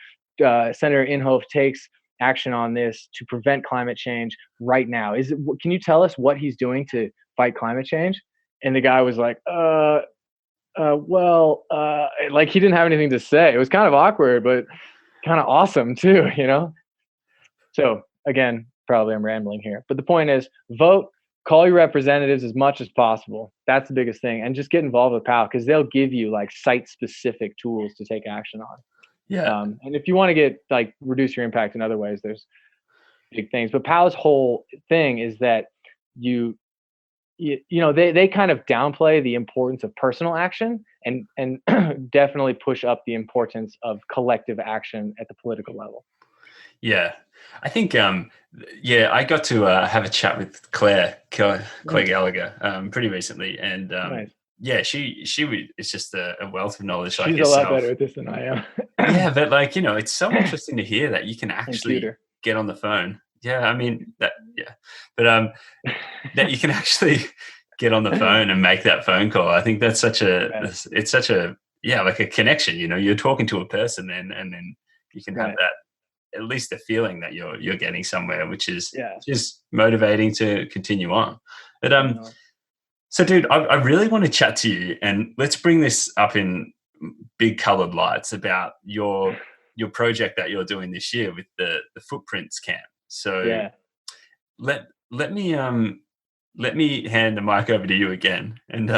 Senator Inhofe takes action on this to prevent climate change right now. Can you tell us what he's doing to fight climate change? And the guy was like, like he didn't have anything to say. It was kind of awkward, but kind of awesome too, So again, probably I'm rambling here, but the point is vote, call your representatives as much as possible. That's the biggest thing. And just get involved with POW because they'll give you like site specific tools to take action on. Yeah. And if you want to get like reduce your impact in other ways, there's big things. But POW's whole thing is that they kind of downplay the importance of personal action and definitely push up the importance of collective action at the political level. Yeah. I think, I got to have a chat with Claire Gallagher pretty recently. And nice. Yeah, she it's just a wealth of knowledge. She's a lot better at this than I am. Yeah, but it's so interesting to hear that you can actually get on the phone. Yeah, I mean that. Yeah, but that you can actually get on the phone and make that phone call. I think that's such a like a connection. You're talking to a person, and then you can have that at least a feeling that you're getting somewhere, which is just motivating to continue on. But so dude, I really want to chat to you, and let's bring this up in big colored lights about your project that you're doing this year with the Footprints Camp. So let me hand the mic over to you again and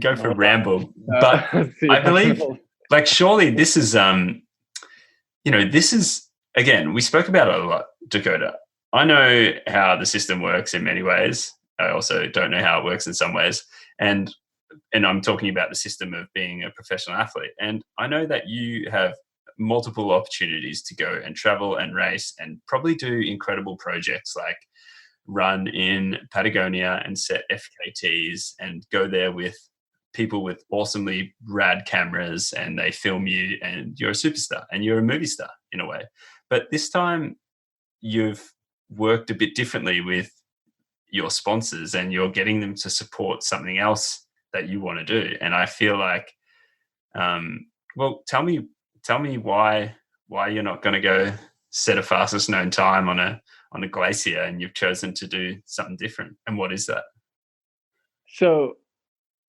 go for a ramble. But I believe surely this is this is, again, we spoke about it a lot, Dakota. I know how the system works in many ways. I also don't know how it works in some ways. And I'm talking about the system of being a professional athlete. And I know that you have multiple opportunities to go and travel and race and probably do incredible projects like run in Patagonia and set FKTs and go there with people with awesomely rad cameras and they film you and you're a superstar and you're a movie star in a way. But this time you've worked a bit differently with your sponsors and you're getting them to support something else that you want to do. And I feel like, tell me why you're not going to go set a fastest known time on a glacier and you've chosen to do something different. And what is that? So,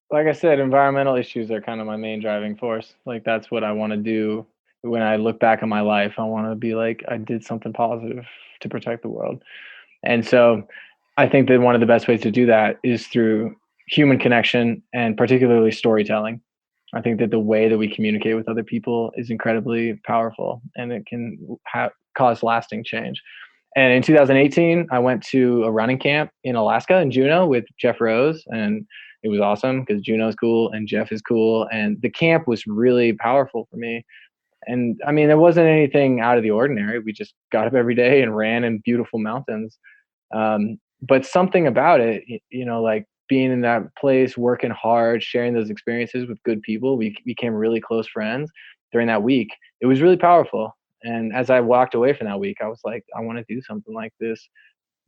like I said, environmental issues are kind of my main driving force. Like that's what I want to do. When I look back on my life, I want to be like, I did something positive to protect the world. And so I think that one of the best ways to do that is through human connection and particularly storytelling. I think that the way that we communicate with other people is incredibly powerful and it can cause lasting change. And in 2018, I went to a running camp in Alaska in Juneau with Jeff Rose and it was awesome because Juno's cool and Jeff is cool. And the camp was really powerful for me. And I mean, there wasn't anything out of the ordinary. We just got up every day and ran in beautiful mountains. But something about it, like being in that place, working hard, sharing those experiences with good people, we became really close friends during that week. It was really powerful. And as I walked away from that week, I was like, I want to do something like this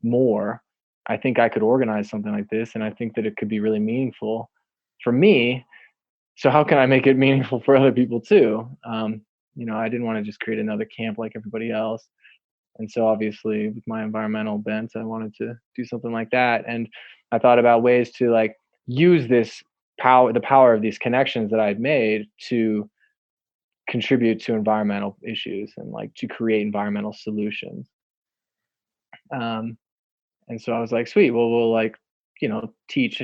more. I think I could organize something like this, and I think that it could be really meaningful for me. So how can I make it meaningful for other people too? I didn't want to just create another camp like everybody else. And so obviously with my environmental bent, I wanted to do something like that. And I thought about ways to like use this power, the power of these connections that I'd made to contribute to environmental issues and like to create environmental solutions. Um, and so I was like, sweet, well, we'll like, teach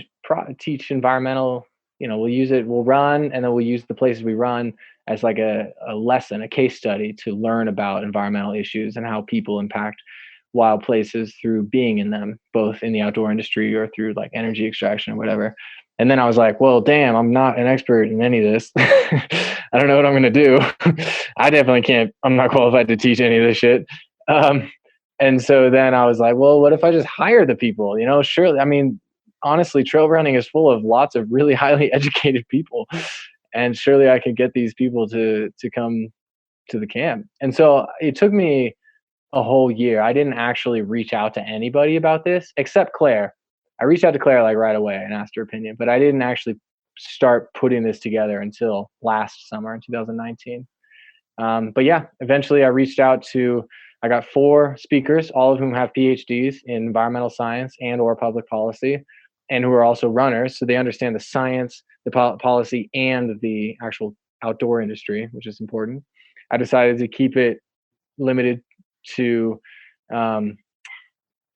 environmental, we'll use it, we'll run, and then we'll use the places we run as like a lesson, a case study to learn about environmental issues and how people impact wild places through being in them, both in the outdoor industry or through like energy extraction or whatever. And then I was like, well, damn, I'm not an expert in any of this. I don't know what I'm going to do. I definitely can't, I'm not qualified to teach any of this shit. And so then I was like, well, what if I just hire the people? Surely, I mean, honestly, trail running is full of lots of really highly educated people. And surely I could get these people to come to the camp. And so it took me a whole year. I didn't actually reach out to anybody about this except Claire. I reached out to Claire like right away and asked her opinion, but I didn't actually start putting this together until last summer in 2019. But yeah, eventually I got 4 speakers, all of whom have PhDs in environmental science and or public policy, and who are also runners. So they understand the science, the policy, and the actual outdoor industry, which is important. I decided to keep it limited to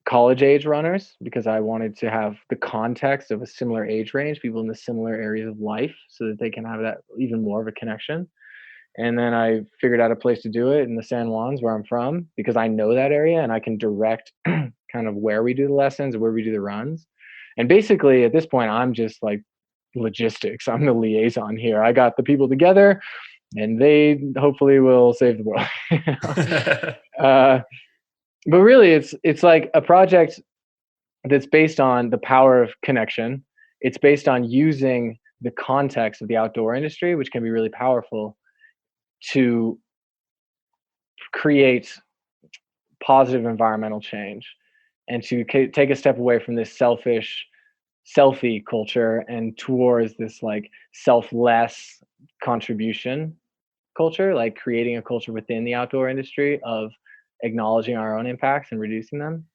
college age runners because I wanted to have the context of a similar age range, people in the similar areas of life, so that they can have that even more of a connection. And then I figured out a place to do it in the San Juans where I'm from, because I know that area and I can direct kind of where we do the lessons, where we do the runs. And basically at this point, I'm just like logistics. I'm the liaison here. I got the people together and they hopefully will save the world. But really it's like a project that's based on the power of connection. It's based on using the context of the outdoor industry, which can be really powerful, to create positive environmental change and to take a step away from this selfish selfie culture and towards this like selfless contribution culture, like creating a culture within the outdoor industry of acknowledging our own impacts and reducing them.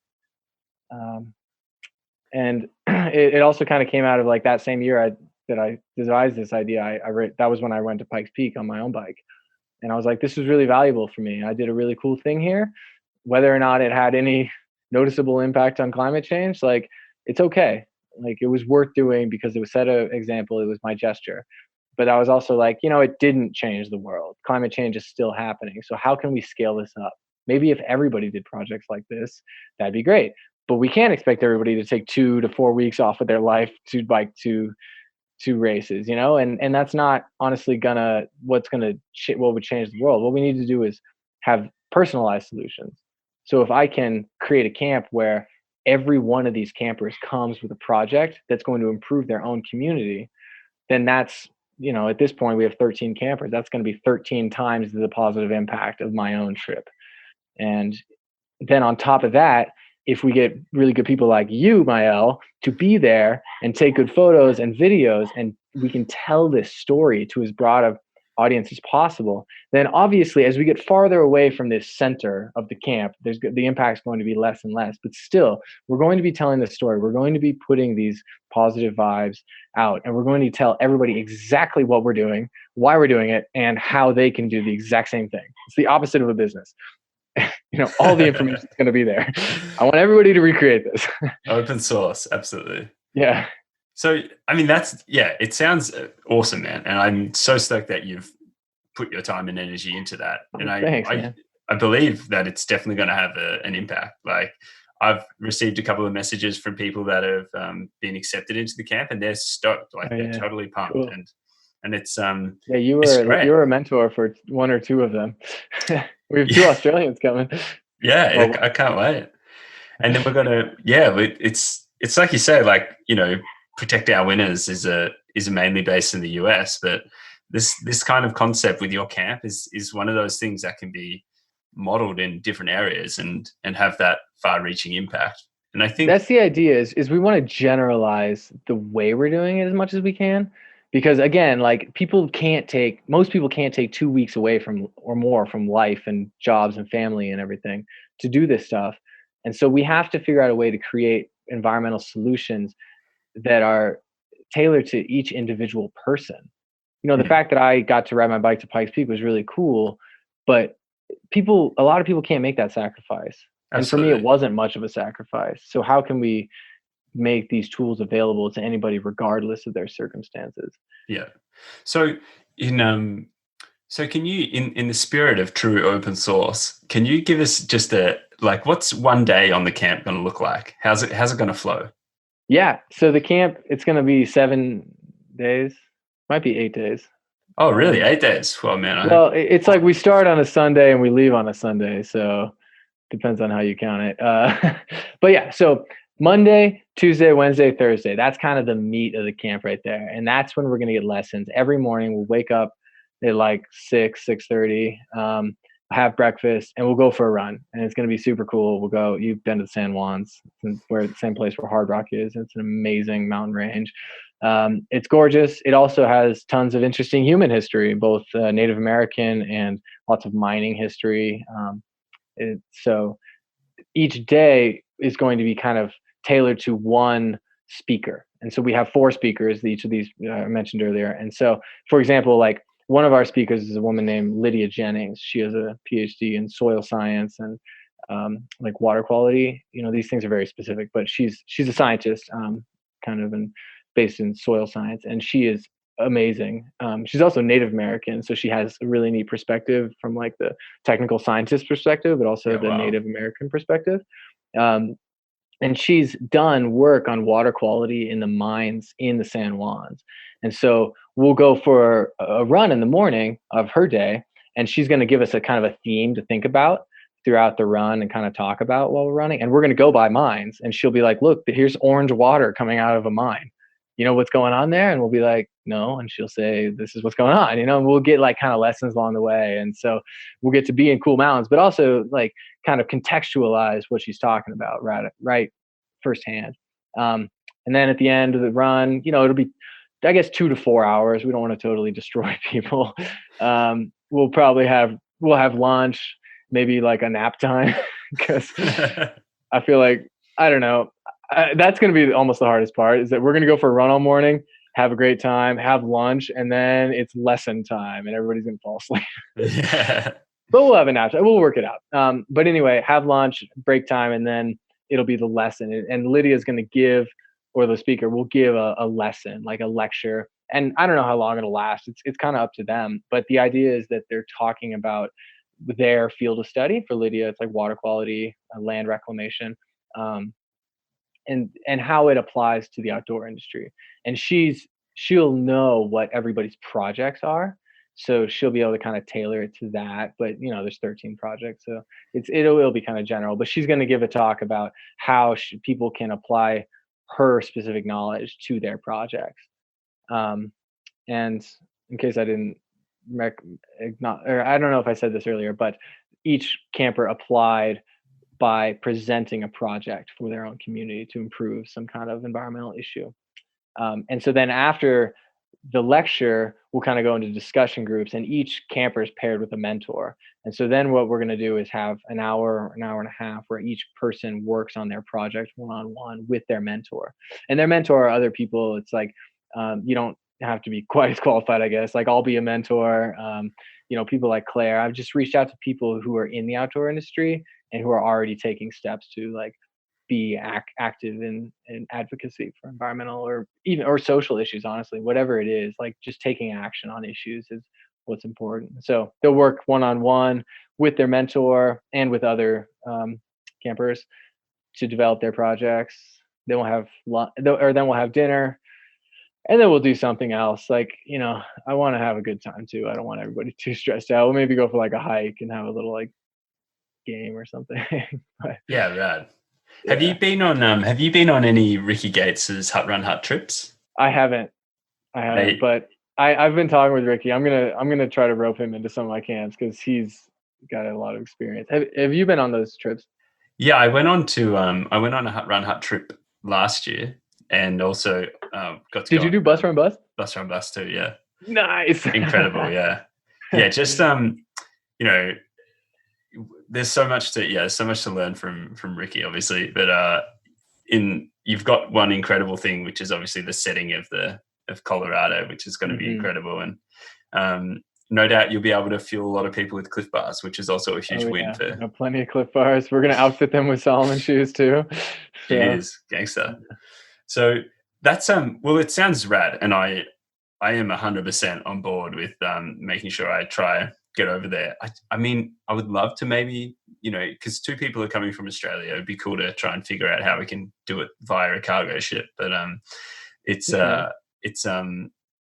And it also kind of came out of like that same year that I devised this idea. That was when I went to Pikes Peak on my own bike. And I was like, this is really valuable for me. I did a really cool thing here. Whether or not it had any noticeable impact on climate change, like it's okay. Like it was worth doing because it was set an example. It was my gesture. But I was also like, it didn't change the world. Climate change is still happening. So how can we scale this up? Maybe if everybody did projects like this, that'd be great. But we can't expect everybody to take 2 to 4 weeks off of their life to bike to races, and that's not honestly what would change the world. What we need to do is have personalized solutions. So if I can create a camp where every one of these campers comes with a project that's going to improve their own community, then that's, at this point we have 13 campers. That's going to be 13 times the positive impact of my own trip. And then on top of that, if we get really good people like you, Mael, to be there and take good photos and videos, and we can tell this story to as broad of audience as possible, then obviously as we get farther away from this center of the camp, the impact's going to be less and less. But still, we're going to be telling the story. We're going to be putting these positive vibes out, and we're going to tell everybody exactly what we're doing, why we're doing it, and how they can do the exact same thing. It's the opposite of a business. All the information is going to be there. I want everybody to recreate this. Open source, absolutely. Yeah. So, I mean, it sounds awesome, man. And I'm so stoked that you've put your time and energy into that. And Thanks, man. I believe that it's definitely going to have an impact. Like, I've received a couple of messages from people that have been accepted into the camp, and they're stoked, like Oh they're yeah, totally pumped, cool. and it's Yeah, it's great. you were a mentor for one or two of them. We have two Yeah, Australians coming. yeah, Well, I can't wait. And then we're gonna, yeah, it's like you say, like, protect our winners is mainly based in the US, but this kind of concept with your camp is one of those things that can be modeled in different areas and have that far-reaching impact. And I think, that's the idea is we want to generalize the way we're doing it as much as we can, because again, like most people can't take 2 weeks away from or more from life and jobs and family and everything to do this stuff. And so we have to figure out a way to create environmental solutions that are tailored to each individual person. The hmm, fact that I got to ride my bike to Pikes Peak was really cool, but a lot of people can't make that sacrifice. And for me, it absolutely, wasn't much of a sacrifice. So how can we make these tools available to anybody regardless of their circumstances? yeah. So in so can you, in the spirit of true open source, can you give us just a, like, what's one day on the camp going to look like? How's it going to flow? Yeah. So the camp, it's going to be 7 days, might be 8 days. Oh, really? Um, 8 days? Well, man, I hope. well, it's like we start on a Sunday and we leave on a Sunday. So depends on how you count it. But yeah, so Monday, Tuesday, Wednesday, Thursday, that's kind of the meat of the camp right there. And that's when we're going to get lessons. Every morning we'll wake up at like 6:30, have breakfast, and we'll go for a run. And it's going to be super cool. We'll go, you've been to the San Juans, where the same place where Hard Rock is. It's an amazing mountain range. It's gorgeous. It also has tons of interesting human history, both Native American and lots of mining history. So each day is going to be kind of tailored to one speaker. And so we have four speakers, each of these I mentioned earlier. And so, for example, like one of our speakers is a woman named Lydia Jennings. She has a PhD in soil science and like water quality. These things are very specific, but she's a scientist, kind of, and based in soil science, and she is amazing. She's also Native American, so she has a really neat perspective from like the technical scientist perspective, but also Yeah, the wow. Native American perspective. Um, and she's done work on water quality in the mines in the San Juans. And so we'll go for a run in the morning of her day, and she's going to give us a kind of a theme to think about throughout the run and kind of talk about while we're running. And we're going to go by mines, and she'll be like, "Look, here's orange water coming out of a mine. You know what's going on there?" And we'll be like, "No." And she'll say, "This is what's going on." And we'll get like kind of lessons along the way. And so we'll get to be in cool mountains, but also like kind of contextualize what she's talking about right firsthand. And then at the end of the run, it'll be, I guess, 2 to 4 hours. We don't want to totally destroy people. We'll have lunch, maybe like a nap time, because I feel like, I don't know, that's going to be almost the hardest part, is that we're going to go for a run all morning, have a great time, have lunch, and then it's lesson time and everybody's going to fall asleep. Yeah. But we'll have a nap. We'll work it out. But anyway, have lunch, break time, and then it'll be the lesson. And Lydia's going to give, or the speaker will give a lesson, like a lecture. And I don't know how long it'll last. It's kind of up to them. But the idea is that they're talking about their field of study. For Lydia, it's like water quality, land reclamation, um, and how it applies to the outdoor industry. And she'll know what everybody's projects are, so she'll be able to kind of tailor it to that. But there's 13 projects, so it'll be kind of general. But she's going to give a talk about how people can apply her specific knowledge to their projects. um, and in case I didn't not, or I don't know if I said this earlier, but each camper applied by presenting a project for their own community to improve some kind of environmental issue. And so then after the lecture, we'll kind of go into discussion groups, and each camper is paired with a mentor. And so then what we're going to do is have an hour and a half, where each person works on their project one on one with their mentor. And their mentor are other people. It's like, you don't have to be quite as qualified, I guess. Like, I'll be a mentor. People like Claire. I've just reached out to people who are in the outdoor industry and who are already taking steps to like be active in advocacy for environmental or social issues. Honestly, whatever it is, like just taking action on issues is what's important. So they'll work one on one with their mentor and with other campers. to develop their projects. Then we'll have lunch, or then we'll have dinner, and then we'll do something else. Like, I want to have a good time too. I don't want everybody too stressed out. We'll maybe go for like a hike and have a little like game or something. But Yeah, rad. Have you yeah, been on any Ricky Gates's Hut Run Hut trips? I haven't, They but I've been talking with Ricky. I'm gonna try to rope him into some of my camps because he's got a lot of experience. Have you been on those trips? Yeah, I went on a Hut Run Hut trip last year, and also got to Did go you on do bus run bus? bus run bus too. Yeah, Nice. incredible. Yeah, yeah. Just you know, there's so much to learn from Ricky, obviously. But you've got one incredible thing, which is obviously the setting of Colorado, which is going to be Mhm. incredible, and no doubt you'll be able to fuel a lot of people with Cliff Bars, which is also a huge Oh win yeah, we for. got plenty of Cliff Bars. We're gonna outfit them with Solomon shoes too. So Cheers, gangster. So that's well, it sounds rad, and I am 100% on board with making sure I try get over there. I mean, I would love to maybe, because two people are coming from Australia, it'd be cool to try and figure out how we can do it via a cargo ship. But it's for sure. it's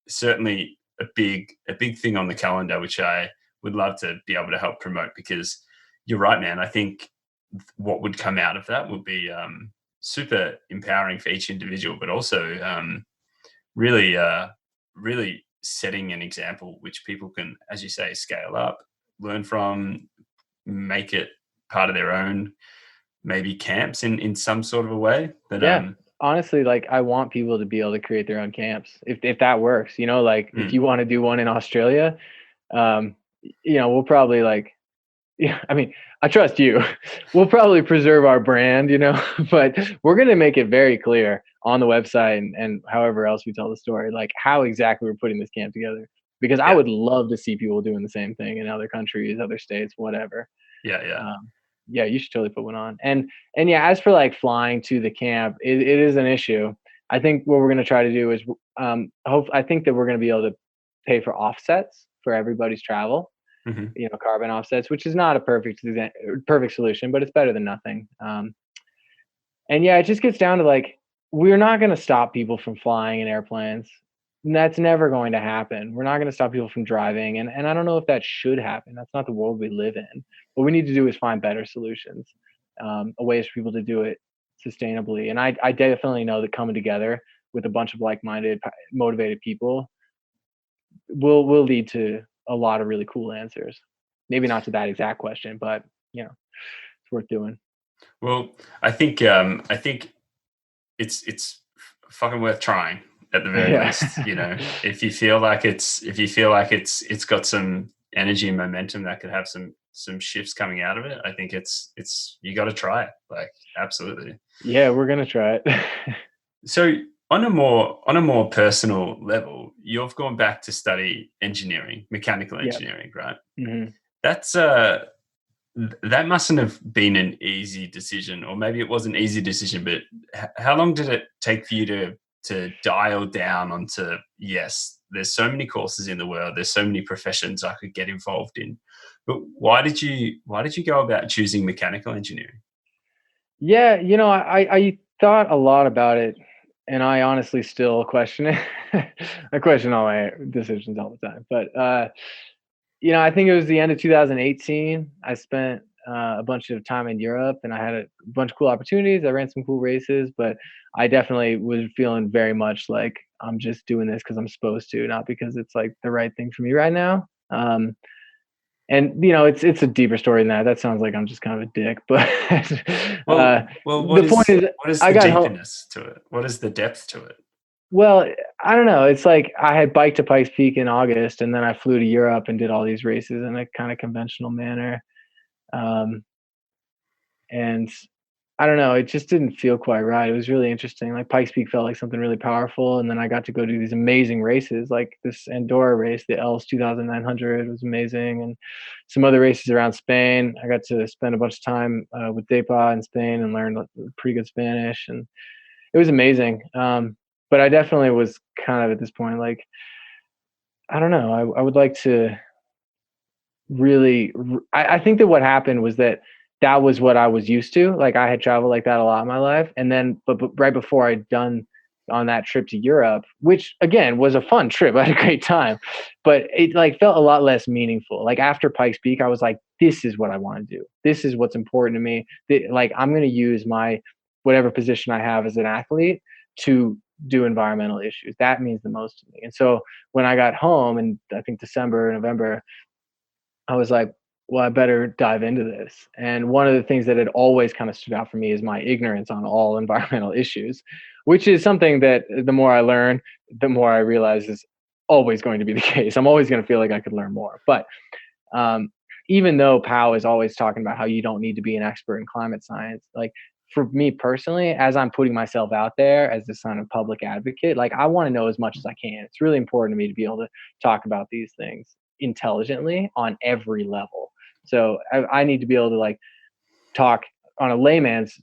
certainly a big thing on the calendar, which I would love to be able to help promote, because you're right, man. I think what would come out of that would be super empowering for each individual, but also really, really setting an example which people can, as you say, scale up, learn from, make it part of their own, maybe camps in some sort of a way. But Yeah. Honestly, like I want people to be able to create their own camps if that works. Like if mm, you want to do one in Australia, um, we'll probably like yeah, I mean, I trust you. We'll probably preserve our brand, but we're going to make it very clear on the website and however else we tell the story, like how exactly we're putting this camp together. Because I yeah, would love to see people doing the same thing in other countries, other states, whatever. yeah, yeah. Yeah, you should totally put one on. And yeah, as for like flying to the camp, it is an issue. I think what we're going to try to do is, I think that we're going to be able to pay for offsets for everybody's travel, hmm carbon offsets, which is not a perfect solution, but it's better than nothing. And yeah, it just gets down to like, we're not going to stop people from flying in airplanes. That's never going to happen. We're not going to stop people from driving. And I don't know if that should happen. That's not the world we live in. What we need to do is find better solutions, ways for people to do it sustainably. And I definitely know that coming together with a bunch of like-minded, motivated people will lead to a lot of really cool answers. Maybe not to that exact question, but it's worth doing. Well, I think it's fucking worth trying at the very Yeah. least. If you feel like it's got some energy and momentum that could have some shifts coming out of it, I think it's you got to try it. Like, absolutely. Yeah, we're gonna try it. So on a more personal level, you've gone back to study engineering, mechanical Yeah. engineering, right? Mhm. That's that mustn't have been an easy decision, or maybe it was an easy decision, but how long did it take for you to dial down onto, yes, there's so many courses in the world, there's so many professions I could get involved in, but why did you go about choosing mechanical engineering? Yeah, I thought a lot about it, and I honestly still question it. I question all my decisions all the time, but, I think it was the end of 2018. I spent, a bunch of time in Europe, and I had a bunch of cool opportunities. I ran some cool races, but I definitely was feeling very much like I'm just doing this because 'cause I'm supposed to, not because it's, like, the right thing for me right now. And it's a deeper story than that. That sounds like I'm just kind of a dick, but Well, what the point is, is I the got home. deepness to it? What is the depth to it? Well, I don't know. It's like I had biked to Pikes Peak in August, and then I flew to Europe and did all these races in a kind of conventional manner. Um, and I don't know, it just didn't feel quite right. It was really interesting. Like Pikes Peak felt like something really powerful, and then I got to go do these amazing races, like this Andorra race, the Els 2900 was amazing, and some other races around Spain. I got to spend a bunch of time with Depa in Spain and learned pretty good Spanish, and it was amazing. But I definitely was kind of at this point like, I don't know, I would like to really. I think that what happened was that that was what I was used to. Like I had traveled like that a lot in my life. And then, but right before I'd done on that trip to Europe, which again was a fun trip, I had a great time, but it like felt a lot less meaningful. Like after Pikes Peak, I was like, this is what I want to do. This is what's important to me. Like I'm going to use my whatever position I have as an athlete to do environmental issues. That means the most to me. And so when I got home in I think December, November, I was like, well, I better dive into this. And one of the things that had always kind of stood out for me is my ignorance on all environmental issues, which is something that the more I learn, the more I realize is always going to be the case. I'm always going to feel like I could learn more. But um, even though Powell is always talking about how you don't need to be an expert in climate science, like for me personally, as I'm putting myself out there as this kind of public advocate, like I want to know as much as I can. It's really important to me to be able to talk about these things intelligently on every level. So I need to be able to like talk on a layman's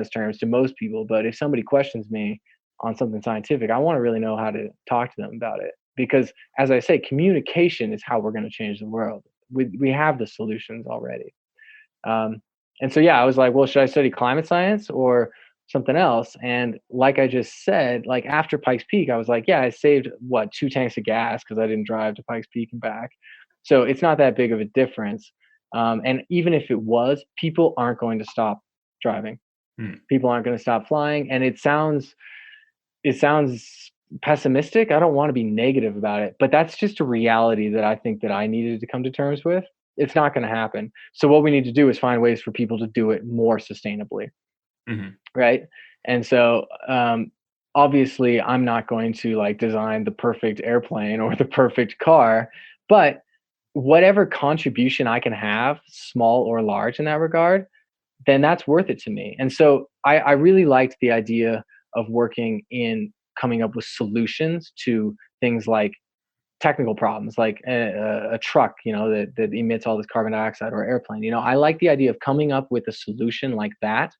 terms to most people. But if somebody questions me on something scientific, I want to really know how to talk to them about it. Because as I say, communication is how we're going to change the world. We have the solutions already. And so, yeah, I was like, well, should I study climate science or something else? And like I just said, like after Pikes Peak, I was like, yeah, I saved what, 2 tanks of gas because I didn't drive to Pikes Peak and back. So it's not that big of a difference. And even if it was, people aren't going to stop driving. People aren't going to stop flying. And it sounds pessimistic. I don't want to be negative about it, but that's just a reality that I think that I needed to come to terms with. It's not going to happen. So what we need to do is find ways for people to do it more sustainably. Mm-hmm. Right. And so obviously I'm not going to like design the perfect airplane or the perfect car, but whatever contribution I can have, small or large in that regard, then that's worth it to me. And so I really liked the idea of working in coming up with solutions to things like technical problems, like a truck, that emits all this carbon dioxide, or airplane. I like the idea of coming up with a solution like that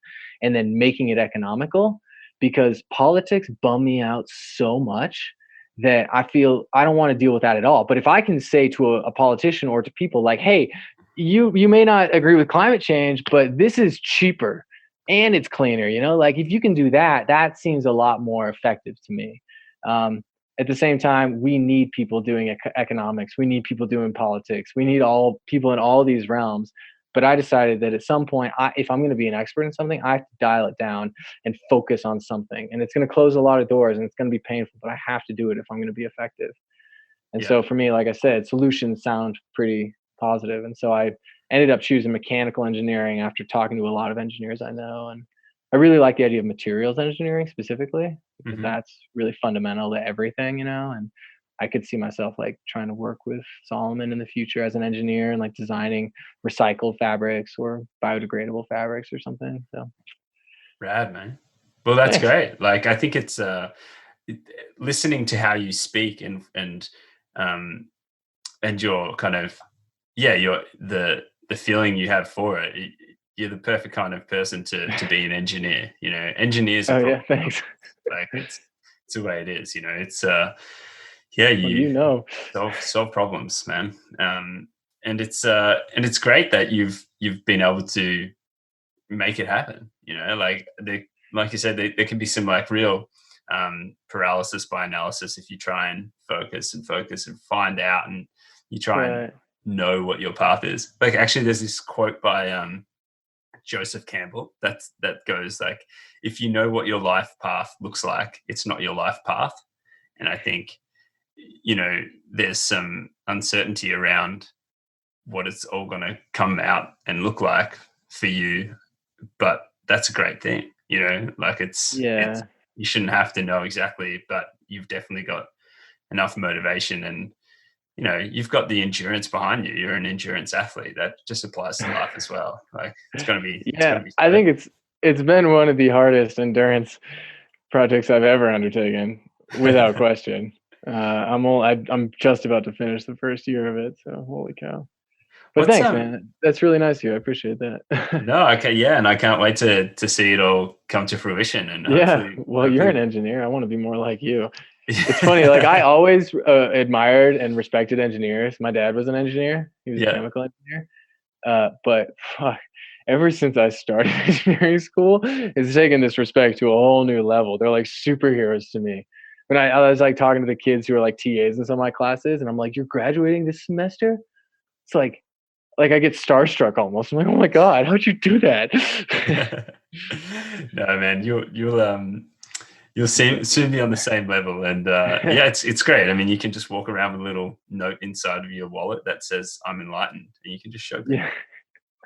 and then making it economical, because politics bum me out so much that I feel I don't want to deal with that at all. But if I can say to a politician or to people like, hey, you may not agree with climate change, but this is cheaper and it's cleaner, like if you can do that, that seems a lot more effective to me. At the same time, we need people doing economics. We need people doing politics. We need all people in all these realms. But I decided that at some point, if I'm going to be an expert in something, I have to dial it down and focus on something. And it's going to close a lot of doors and it's going to be painful, but I have to do it if I'm going to be effective. And so for me, like I said, solutions sound pretty positive. And so I ended up choosing mechanical engineering after talking to a lot of engineers I know. And I really like the idea of materials engineering specifically, because that's really fundamental to everything, and I could see myself like trying to work with Solomon in the future as an engineer and like designing recycled fabrics or biodegradable fabrics or something. So rad, man. Well, that's thanks. great. Like, I think it's listening to how you speak and your kind of, your the feeling you have for it. You're the perfect kind of person to be an engineer. Engineers are Oh probably yeah, thanks. like it's the way it is. It's Well, you solve problems, man. And it's great that you've been able to make it happen. Like you said, there can be some like real paralysis by analysis if you try and focus and find out, and you try and know what your path is. Like actually, there's this quote by Joseph Campbell that goes like, if you know what your life path looks like, it's not your life path. And I think there's some uncertainty around what it's all going to come out and look like for you, but that's a great thing. Like it's you shouldn't have to know exactly, but you've definitely got enough motivation, and you've got the endurance behind you. You're an endurance athlete. That just applies to life as well. Like it's going to be I think it's been one of the hardest endurance projects I've ever undertaken, without question. I'm just about to finish the first year of it, so holy cow. But thanks, man. That's really nice of you. I appreciate that. No, okay, yeah, and I can't wait to see it all come to fruition. And hopefully, you're an engineer. I want to be more like you. It's funny. Like I always admired and respected engineers. My dad was an engineer. He was a chemical engineer. But fuck, ever since I started engineering school, it's taken this respect to a whole new level. They're like superheroes to me. When I was like talking to the kids who are like TAs in some of my classes, and I'm like, "You're graduating this semester?" It's like I get starstruck almost. I'm like, "Oh my god, how'd you do that?" No, man, you'll soon be on the same level, and yeah, it's great. I mean, you can just walk around with a little note inside of your wallet that says "I'm enlightened," and you can just show people. Yeah,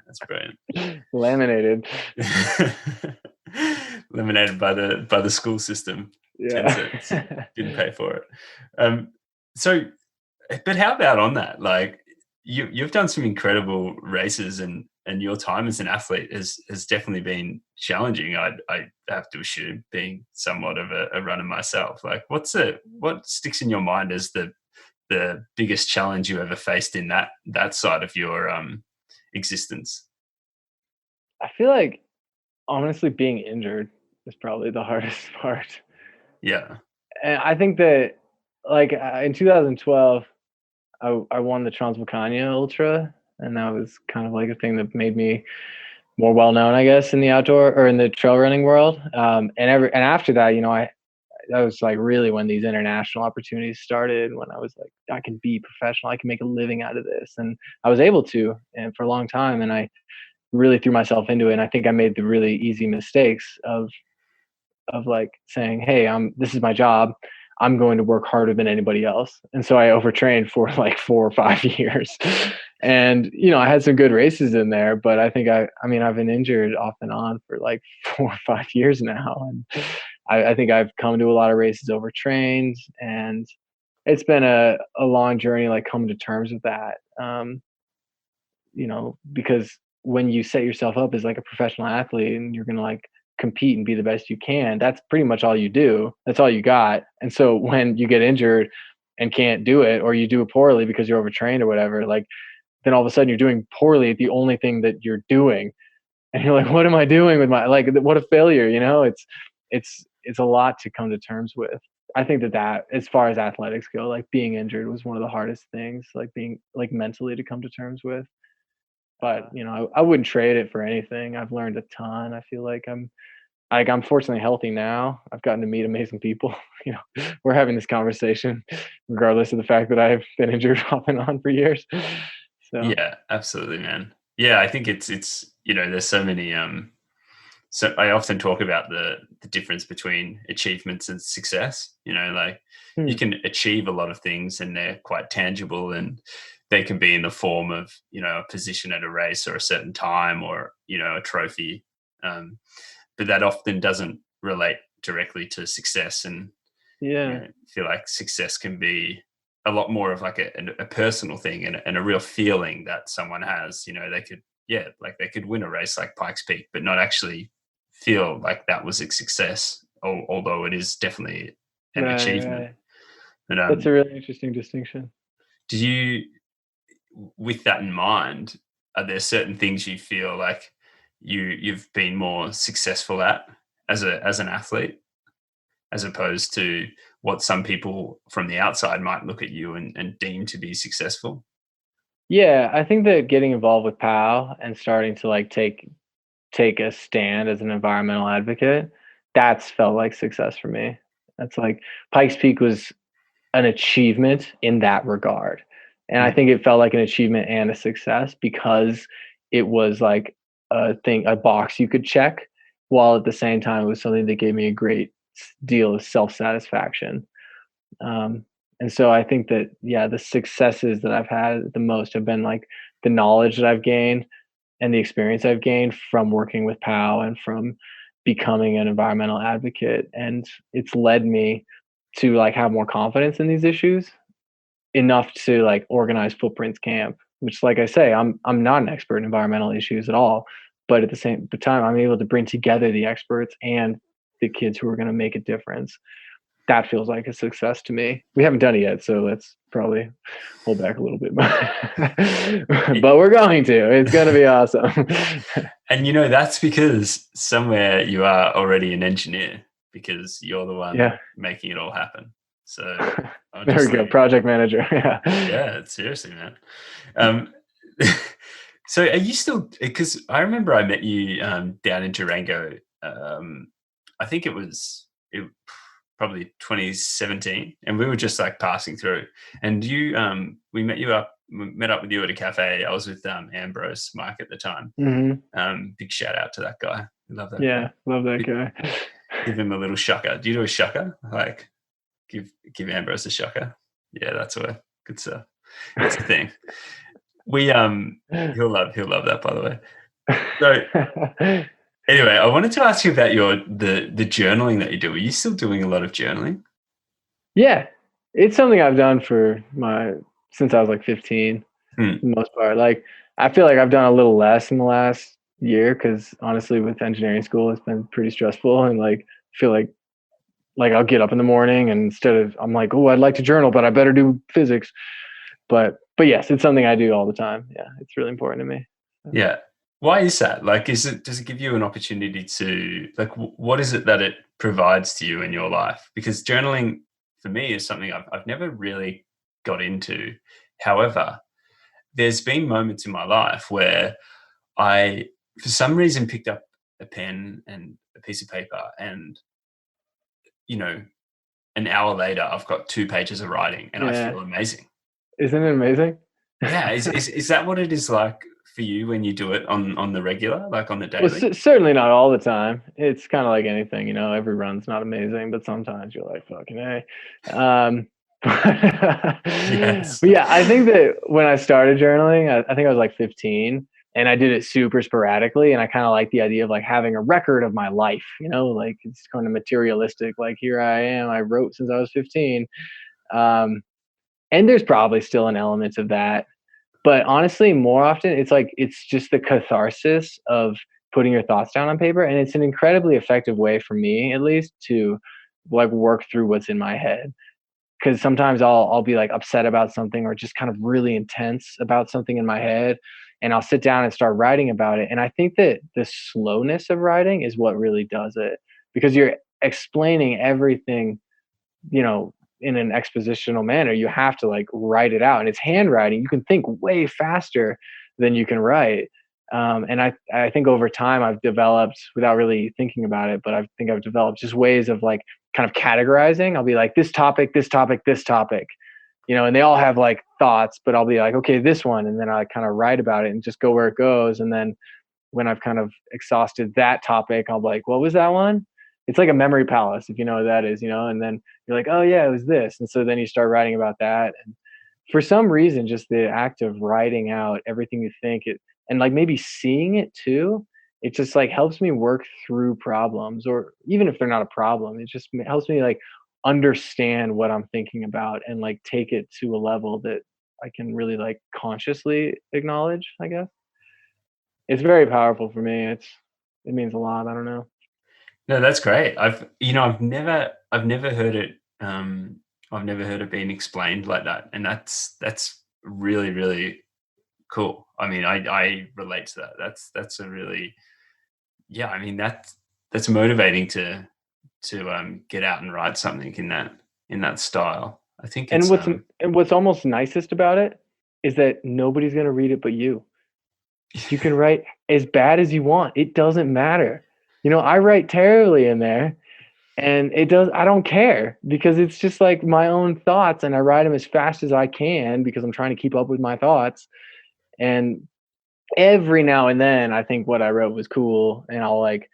That's brilliant. laminated. Eliminated by the school system. 10 Yeah. cents. Didn't pay for it. Um, so, but how about on that? Like, you've done some incredible races, and your time as an athlete has definitely been challenging. I have to assume, being somewhat of a runner myself. Like, what sticks in your mind as the biggest challenge you ever faced in that side of your existence? I feel like honestly being injured is probably the hardest part. Yeah. And I think that like in 2012, I won the Transvolcania Ultra, and that was kind of like a thing that made me more well known, I guess, in the outdoor or in the trail running world. And after that, that was like really when these international opportunities started. When I was like, I can be professional, I can make a living out of this, and I was able to, and for a long time, and I really threw myself into it. And I think I made the really easy mistakes of like saying, "Hey, this is my job. I'm going to work harder than anybody else." And so I overtrained for like 4 or 5 years. And I had some good races in there, but I mean, I've been injured off and on for like 4 or 5 years now, and I think I've come to a lot of races overtrained, and it's been a long journey, like coming to terms with that. Because when you set yourself up as like a professional athlete and you're going to like compete and be the best you can, that's pretty much all you do. That's all you got. And so when you get injured and can't do it, or you do it poorly because you're overtrained or whatever, like then all of a sudden you're doing poorly at the only thing that you're doing. And you're like, what am I doing with my, like, what a failure, it's a lot to come to terms with. I think that as far as athletics go, like being injured was one of the hardest things, like being like mentally to come to terms with. But, I wouldn't trade it for anything. I've learned a ton. I feel like I'm fortunately healthy now. I've gotten to meet amazing people. We're having this conversation regardless of the fact that I've been injured off and on for years. So, Yeah, absolutely, man. Yeah, I think it's there's so many so I often talk about the difference between achievements and success. Like, you hmm, can achieve a lot of things and they're quite tangible, and they can be in the form of, a position at a race or a certain time, or, a trophy. Um, but that often doesn't relate directly to success. And yeah, I feel like success can be a lot more of like a personal thing, and a real feeling that someone has. They could, yeah, like they could win a race like Pikes Peak, but not actually feel like that was a success, although it is definitely an right, achievement. right. But That's a really interesting distinction. did you, with that in mind, are there certain things you feel like you've been more successful at as an athlete, as opposed to what some people from the outside might look at you and deem to be successful? Yeah, I think that getting involved with POW and starting to like take a stand as an environmental advocate, that's felt like success for me. That's like Pikes Peak was an achievement in that regard. And I Mm. think it felt like an achievement and a success because it was like a box you could check, while at the same time it was something that gave me a great deal of self satisfaction. Um, and so I think that, yeah, the successes that I've had the most have been like the knowledge that I've gained and the experience I've gained from working with POW and from becoming an environmental advocate. And it's led me to like have more confidence in these issues enough to like organize Footprints Camp, which, like I say, I'm not an expert in environmental issues at all, but at the same time, I'm able to bring together the experts and the kids who are going to make a difference. That feels like a success to me. We haven't done it yet, so let's probably hold back a little bit, but we're going to. It's going to be awesome. And that's because somewhere you are already an engineer, because you're the one Yeah. making it all happen. So I'll There just we go. leave. Project manager. Yeah. Yeah, seriously, man. Um, So are you still, because I remember I met you down in Durango. I think it probably 2017, and we were just like passing through, and we met up with you at a cafe. I was with Ambrose Mike at the time. Big shout out to that guy. Love that guy. Yeah, love that guy. Give him a little shocker. Do you do a shocker? Like give Ambrose a shocker? Yeah, that's good stuff. It's a thing. We he'll love that, by the way. So anyway, I wanted to ask you about the journaling that you do. Are you still doing a lot of journaling? Yeah, it's something I've done since I was like 15, Hmm. for the most part. Like, I feel like I've done a little less in the last year because honestly, with engineering school, it's been pretty stressful, and like, I feel like I'll get up in the morning and I'm like, oh, I'd like to journal, but I better do physics. But yes, it's something I do all the time. Yeah, it's really important to me. Yeah. Why is that? Like, does it give you an opportunity to, like, what is it that it provides to you in your life? Because journaling for me is something I've never really got into. However, there's been moments in my life where I, for some reason, picked up a pen and a piece of paper, and an hour later, I've got 2 pages of writing, and I feel amazing. Isn't it amazing? Yeah, is that what it is like for you when you do it on the regular, like on the daily? Well, certainly not all the time. It's kind of like anything, every run's not amazing, but sometimes you're like, fucking A. Yes. But yeah, I think that when I started journaling, I think I was like 15, and I did it super sporadically. And I kind of like the idea of like having a record of my life, like it's kind of materialistic. Like, here I am, I wrote since I was 15. And there's probably still an element of that. But honestly, more often, it's just the catharsis of putting your thoughts down on paper. And it's an incredibly effective way for me, at least, to like work through what's in my head. Because sometimes I'll be like upset about something or just kind of really intense about something in my head. And I'll sit down and start writing about it. And I think that the slowness of writing is what really does it, because you're explaining everything, in an expositional manner. You have to like write it out, and it's handwriting. You can think way faster than you can write. And I think over time I've developed, without really thinking about it, but I think I've developed just ways of like kind of categorizing. I'll be like, this topic, this topic, this topic, and they all have like thoughts, but I'll be like, okay, this one. And then I kind of write about it and just go where it goes. And then when I've kind of exhausted that topic, I'll be like, what was that one? It's like a memory palace, if you know what that is, and then you're like, oh yeah, it was this. And so then you start writing about that. And for some reason, just the act of writing out everything you think and like maybe seeing it too, it just like helps me work through problems, or even if they're not a problem, it just helps me like understand what I'm thinking about and like take it to a level that I can really like consciously acknowledge, I guess. It's very powerful for me. It means a lot. I don't know. No, that's great. I've never heard it. I've never heard it being explained like that, and that's really, really cool. I mean, I relate to that. That's a really, yeah. I mean, that's motivating to get out and write something in that style. I think And it's what's almost nicest about it is that nobody's gonna read it but you. You can write as bad as you want. It doesn't matter. I write terribly in there, and I don't care, because it's just like my own thoughts, and I write them as fast as I can because I'm trying to keep up with my thoughts. And every now and then I think what I wrote was cool, and I'll like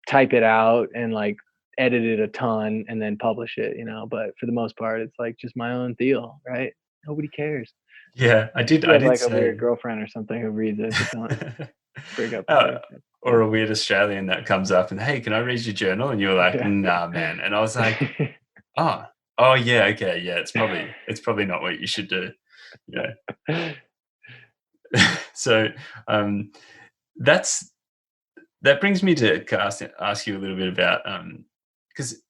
type it out and like edit it a ton and then publish it, but for the most part it's like just my own deal, right? Nobody cares. yeah. You I have did like a weird say. girlfriend or something who reads it, but don't break up with Oh, her. or a weird Australian that comes up and, hey, can I read your journal? And you're like, Yeah. nah, man. And I was like, oh, oh yeah, okay, yeah. It's probably not what you should do. So that's that brings me to ask you a little bit about, because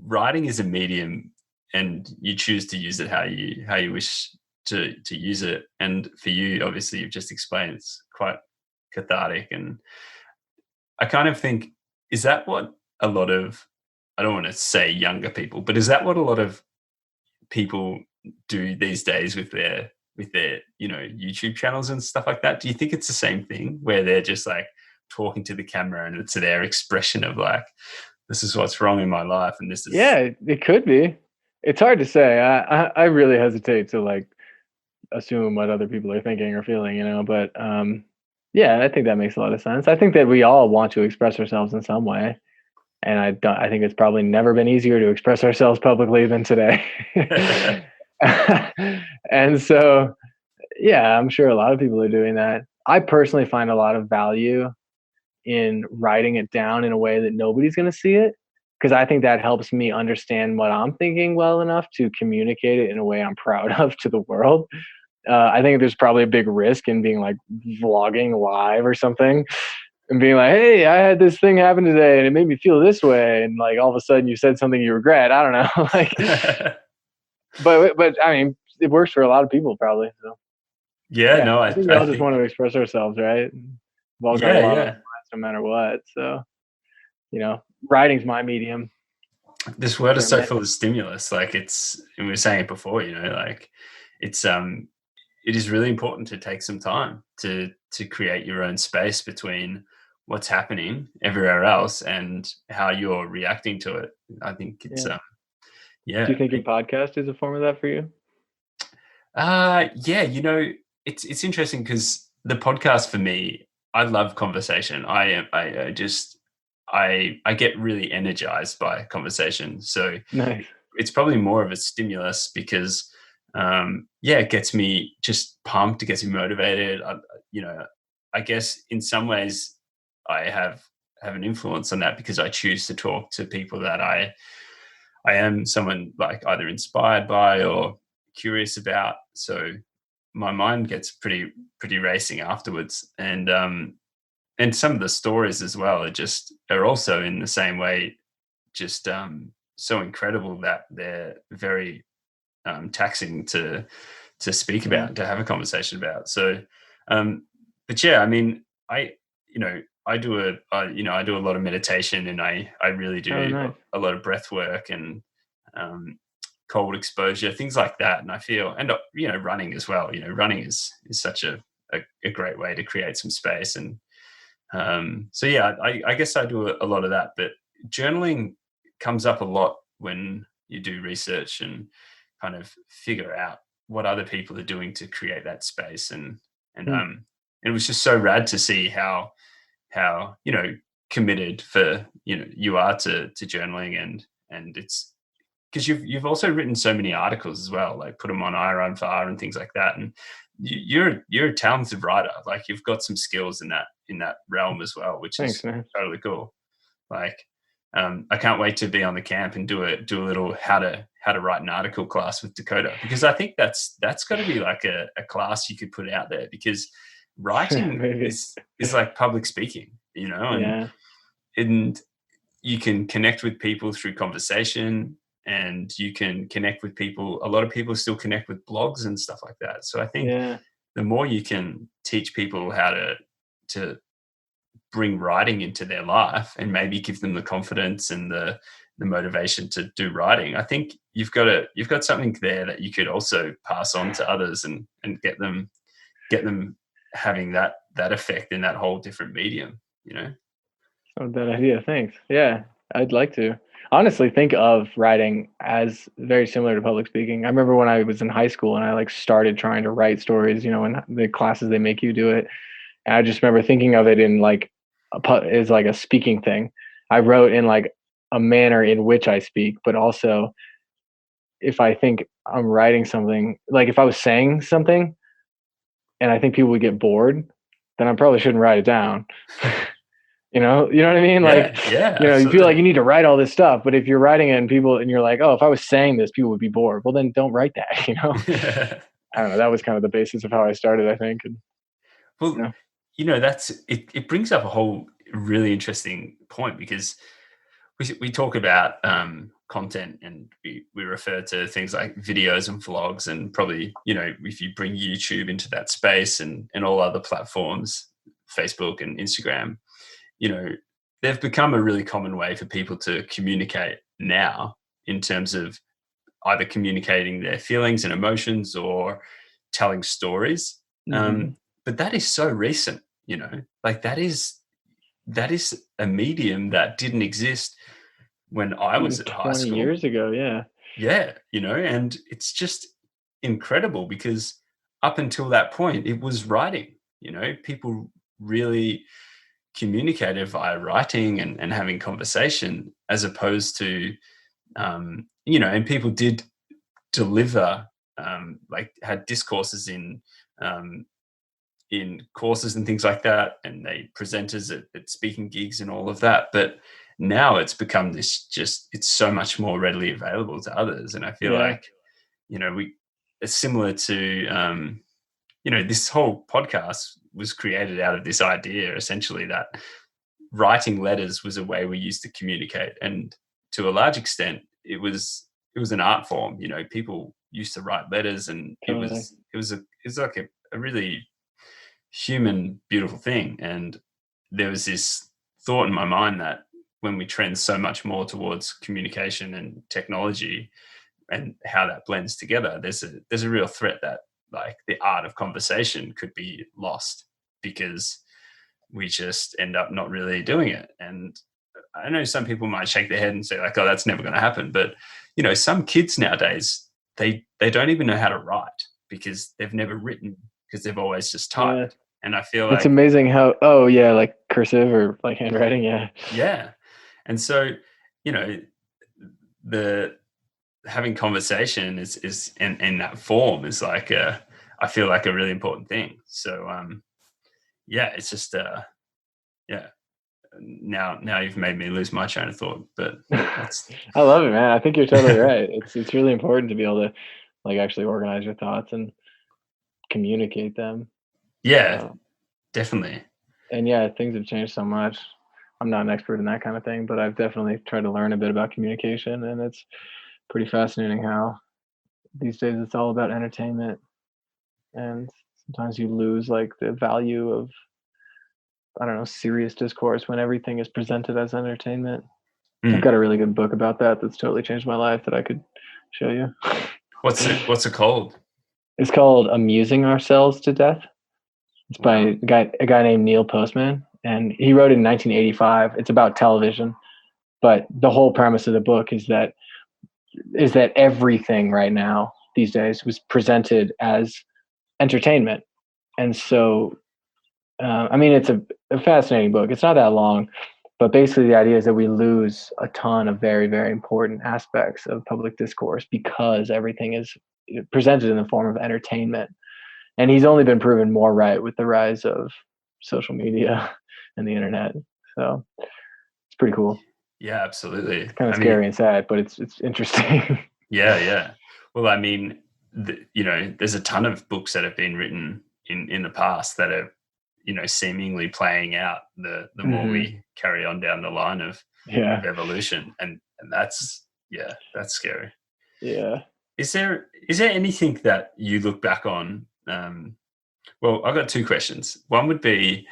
writing is a medium, and you choose to use it how you wish to use it. And for you, obviously, you've just explained it's quite cathartic. And I kind of think, is that what a lot of, I don't want to say younger people, but is that what a lot of people do these days with their with their, YouTube channels and stuff like that? Do you think it's the same thing where they're just like talking to the camera and it's their expression of like, this is what's wrong in my life and this is. Yeah, it could be. It's hard to say. I really hesitate to like assume what other people are thinking or feeling, but yeah, I think that makes a lot of sense. I think that we all want to express ourselves in some way. And I think it's probably never been easier to express ourselves publicly than today. And so, yeah, I'm sure a lot of people are doing that. I personally find a lot of value in writing it down in a way that nobody's going to see it, because I think that helps me understand what I'm thinking well enough to communicate it in a way I'm proud of to the world. I think there's probably a big risk in being like vlogging live or something and being like, hey, I had this thing happen today and it made me feel this way. And like all of a sudden you said something you regret. I don't know. Like, but I mean, it works for a lot of people probably. So Yeah, yeah, no, I think we all just want to express ourselves, right? We've all got a lot on our minds no matter what. So, writing's my medium. This world is so full of stimulus. Like and we were saying it before, like it's it is really important to take some time to create your own space between what's happening everywhere else and how you're reacting to it. I think it's yeah. Do you think your podcast is a form of that for you? Yeah, it's interesting because the podcast for me, I love conversation. I get really energized by conversation. So Nice. it's probably more of a stimulus because it gets me just pumped, it gets me motivated. I guess in some ways I have an influence on that because I choose to talk to people that I am someone like either inspired by or curious about. So my mind gets pretty racing afterwards. And some of the stories as well are also in the same way, just so incredible that they're very taxing to speak about, to have a conversation about. So, but yeah, I mean, I do a lot of meditation and I really do a lot of breath work and cold exposure, things like that. And I feel, and running as well. Running is such a great way to create some space. And so yeah, I guess I do a lot of that. But journaling comes up a lot when you do research and kind of figure out what other people are doing to create that space. And it was just so rad to see how committed you are to journaling, and it's because you've also written so many articles as well, like put them on Iron Fire and things like that. And you're a talented writer. Like you've got some skills in that realm as well, which is totally cool. Like I can't wait to be on the camp and do a little how to write an article class with Dakota, because I think that's got to be like a class you could put out there, because writing is like public speaking, and you can connect with people through conversation, and you can connect with people. A lot of people still connect with blogs and stuff like that. So I think the more you can teach people how to bring writing into their life and maybe give them the confidence and the motivation to do writing, I think you've got something there that you could also pass on to others and get them having that effect in that whole different medium. Not a bad idea. Thanks. Yeah, I'd like to honestly think of writing as very similar to public speaking. I remember when I was in high school and I like started trying to write stories, in the classes they make you do it. And I just remember thinking of it in like is like a speaking thing. I wrote in like a manner in which I speak, but also if I think I'm writing something, like if I was saying something and I think people would get bored, then I probably shouldn't write it down. You know what I mean? You feel like you need to write all this stuff, but if you're writing it and you're like, oh, if I was saying this, people would be bored. Well, then don't write that, I don't know. That was kind of the basis of how I started, I think. And, that's, it brings up a whole really interesting point, because we talk about content, and we refer to things like videos and vlogs, and probably, if you bring YouTube into that space and all other platforms, Facebook and Instagram, they've become a really common way for people to communicate now, in terms of either communicating their feelings and emotions or telling stories. But that is so recent, like that is a medium that didn't exist when I was Even at high 20 school. years ago, yeah. Yeah, and it's just incredible because up until that point, it was writing. People really communicated via writing and having conversation, as opposed to, and people did deliver, like had discourses um, in courses and things like that, and they presenters at speaking gigs and all of that. But now it's become this, just it's so much more readily available to others, and I feel Yeah. like we it's similar to this whole podcast was created out of this idea, essentially, that writing letters was a way we used to communicate, and to a large extent it was an art form. People used to write letters, and Totally. it was like a really human, beautiful thing. And there was this thought in my mind that when we trend so much more towards communication and technology and how that blends together, there's a real threat that, like, the art of conversation could be lost because we just end up not really doing it. And I know some people might shake their head and say, like, oh, that's never going to happen. But some kids nowadays, they don't even know how to write because they've never written, because they've always just Yeah. typed. And I feel It's like, amazing how, oh yeah, like cursive or like handwriting. Yeah. yeah. And so, the having conversation is in that form is like I feel like a really important thing. So yeah, it's just yeah. Now you've made me lose my train of thought, but that's I love it, man. I think you're totally right. It's really important to be able to like actually organize your thoughts and communicate them. yeah, Uh, definitely. and yeah, things have changed so much. I'm not an expert in that kind of thing, but I've definitely tried to learn a bit about communication, and it's pretty fascinating how these days it's all about entertainment, and sometimes you lose like the value of, I don't know, serious discourse when everything is presented as entertainment. I've Mm. got a really good book about that that's totally changed my life that I could show you. What's it called? It's called Amusing Ourselves to Death. It's by Wow. a guy named Neil Postman, and he wrote it in 1985. It's about television, but the whole premise of the book is that everything right now these days was presented as entertainment. And so I mean, it's a fascinating book. It's not that long, but basically the idea is that we lose a ton of very, very important aspects of public discourse because everything is presented in the form of entertainment. And he's only been proven more right with the rise of social media and the internet. So it's pretty cool. Yeah, absolutely. It's kind of I mean, scary and sad, but it's interesting. yeah. Well, I mean, there's a ton of books that have been written in the past that are, seemingly playing out the more hmm we carry on down the line of Yeah. evolution, and that's, yeah, that's scary. Yeah. Is there anything that you look back on? Well, I've got two questions. One would be,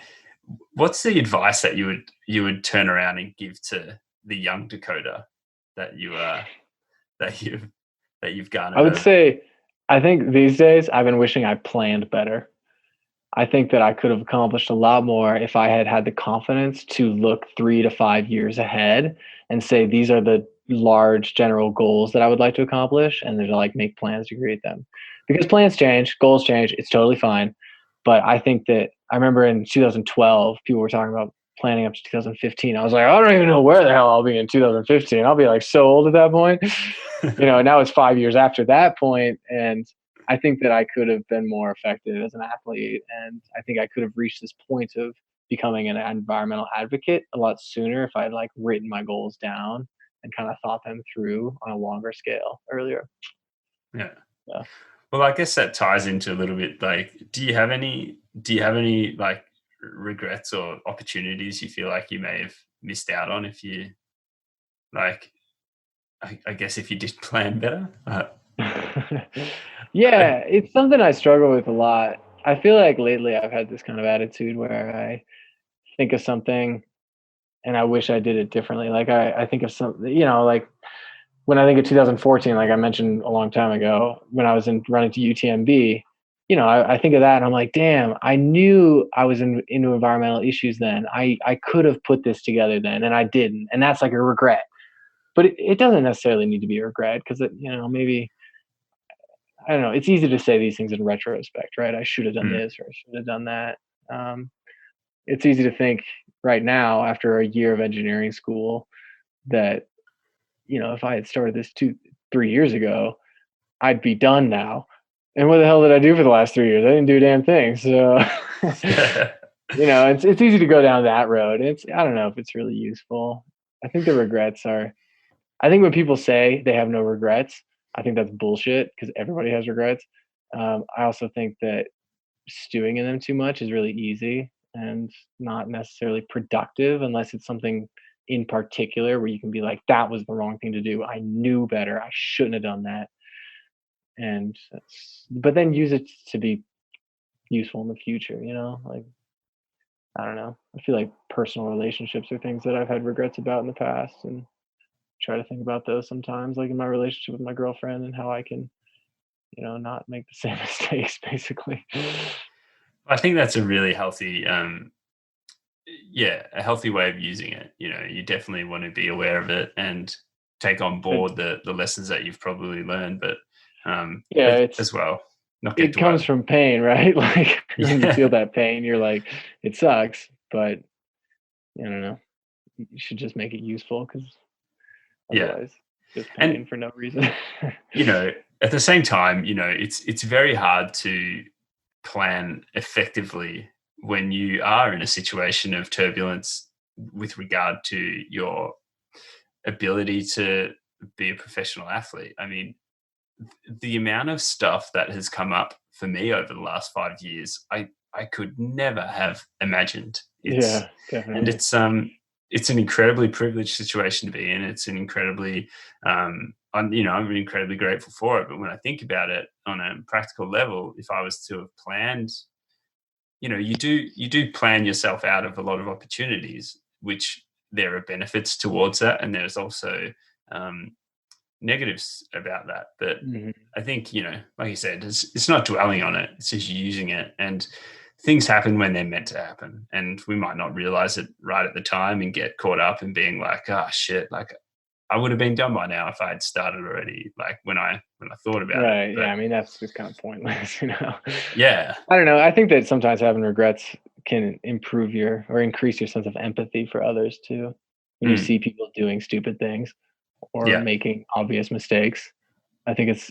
what's the advice that you would turn around and give to the young Dakota that that you've that you've I garnered would over? say, I think these days I've been wishing I planned better. I think that I could have accomplished a lot more if I had had the confidence to look 3 to 5 years ahead and say, these are the large general goals that I would like to accomplish, and then to like make plans to create them. Because plans change, goals change, it's totally fine. But I think that I remember in 2012, people were talking about planning up to 2015. I was like, I don't even know where the hell I'll be in 2015. I'll be like so old at that point. Now it's 5 years after that point, and I think that I could have been more effective as an athlete, and I think I could have reached this point of becoming an environmental advocate a lot sooner if I had like written my goals down and kind of thought them through on a longer scale earlier. Yeah. Yeah. Well, I guess that ties into a little bit, like, do you have any like regrets or opportunities you feel like you may have missed out on if you, like, I guess if you did plan better? Yeah, it's something I struggle with a lot. I feel like lately I've had this kind of attitude where I think of something and I wish I did it differently. Like I think of some, like when I think of 2014, like I mentioned a long time ago, when I was running to UTMB, I think of that and I'm like, damn, I knew I was into environmental issues then. I could have put this together then and I didn't. And that's like a regret. But it doesn't necessarily need to be a regret because maybe, I don't know. It's easy to say these things in retrospect, right? I should have done Mm. this or I should have done that. Um, it's easy to think right now after a year of engineering school that, if I had started this 3 years ago, I'd be done now. And what the hell did I do for the last 3 years? I didn't do a damn thing. So, it's easy to go down that road. I don't know if it's really useful. I think I think when people say they have no regrets, I think that's bullshit because everybody has regrets. I also think that stewing in them too much is really easy and not necessarily productive unless it's something in particular where you can be like, that was the wrong thing to do. I knew better. I shouldn't have done that. But then use it to be useful in the future, like, I don't know. I feel like personal relationships are things that I've had regrets about in the past and try to think about those sometimes, like in my relationship with my girlfriend and how I can, not make the same mistakes basically. I think that's a really healthy, a healthy way of using it. You definitely want to be aware of it and take on But board the lessons that you've probably learned, but yeah, as well, not get it comes dwell. from pain, right? Like when you feel Yeah, that pain, you're like, it sucks, but I don't know. You should just make it useful because yeah, otherwise, just pain and for no reason. you know, at the same time, it's very hard to plan effectively when you are in a situation of turbulence with regard to your ability to be a professional athlete. I mean, the amount of stuff that has come up for me over the last 5 years, I could never have imagined. Yeah, And definitely. it's an incredibly privileged situation to be in. It's an incredibly I'm incredibly grateful for it. But when I think about it on a practical level, if I was to have planned, you do plan yourself out of a lot of opportunities, which there are benefits towards that, and there's also um, negatives about that. But Mhm. I think, like you said, it's not dwelling on it, it's just using it. And things happen when they're meant to happen. And we might not realize it right at the time and get caught up in being like, oh shit, like I would have been done by now if I had started already, like when I thought about it. Right. But Yeah. I mean, that's just kind of pointless. yeah, I don't know. I think that sometimes having regrets can improve or increase your sense of empathy for others too. When you mm, see people doing stupid things or yeah, making obvious mistakes, I think it's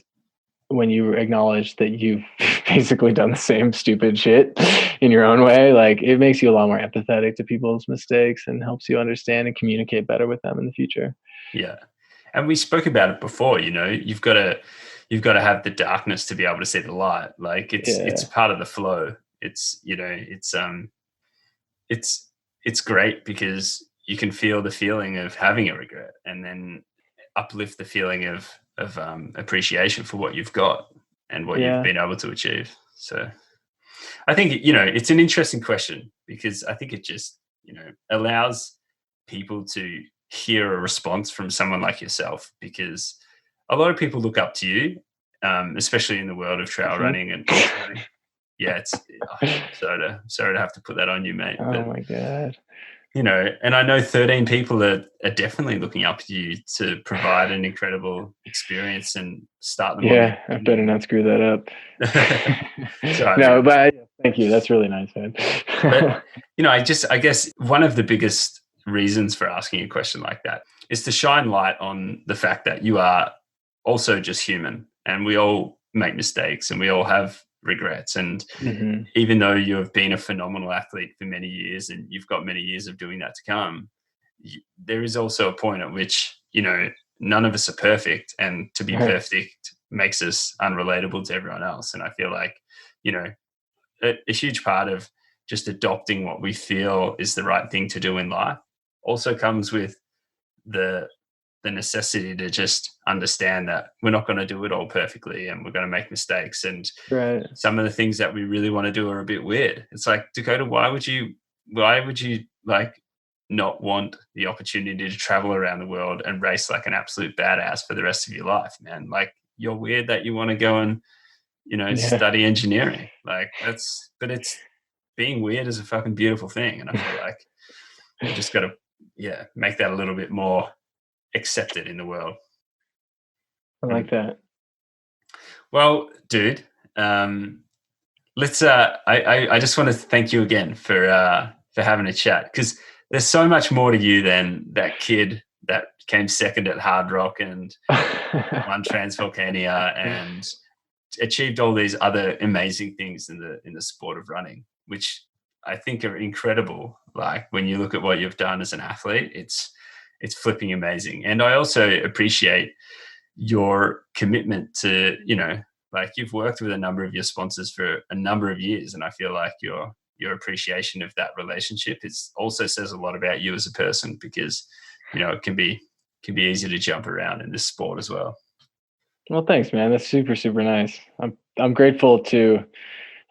when you acknowledge that you've basically done the same stupid shit in your own way, like it makes you a lot more empathetic to people's mistakes and helps you understand and communicate better with them in the future. yeah. And we spoke about it before, you've got to have the darkness to be able to see the light. Like it's Yeah. part of the flow. It's great because you can feel the feeling of having a regret and then uplift the feeling of appreciation for what you've got and what you've Yeah. been able to achieve. So I think it's an interesting question because I think it just allows people to hear a response from someone like yourself, because a lot of people look up to you, especially in the world of trail Mhm. running and ultra running. Yeah, sorry to have to put that on you, mate. Oh But my god. and I know 13 people are definitely looking up to you to provide an incredible experience and start them on their Yeah, I better journey. not screw that up. Sorry, No, man. but thank you. That's really nice, man. But I guess one of the biggest reasons for asking a question like that is to shine light on the fact that you are also just human, and we all make mistakes and we all have regrets. And Mhm. even though you have been a phenomenal athlete for many years and you've got many years of doing that to come, there is also a point at which none of us are perfect, and to be Right. perfect makes us unrelatable to everyone else. And I feel like you know a huge part of just adopting what we feel is the right thing to do in life also comes with the necessity to just understand that we're not going to do it all perfectly and we're going to make mistakes, and Right. some of the things that we really want to do are a bit weird. It's like, Dakota, why would you like not want the opportunity to travel around the world and race like an absolute badass for the rest of your life, man? Like, you're weird that you want to go and study engineering. Like but it's being weird is a fucking beautiful thing. And I feel like we just got to, make that a little bit more accepted in the world. I like that. Well, dude, let's. I just want to thank you again for having a chat, because there's so much more to you than that kid that came second at Hard Rock and won Transvolcania and achieved all these other amazing things in the sport of running, which I think are incredible. Like when you look at what you've done as an athlete, it's flipping amazing. And I also appreciate your commitment to, like you've worked with a number of your sponsors for a number of years. And I feel like your appreciation of that relationship also says a lot about you as a person, because, it can be easy to jump around in this sport as well. Well, thanks, man. That's super, super nice. I'm grateful to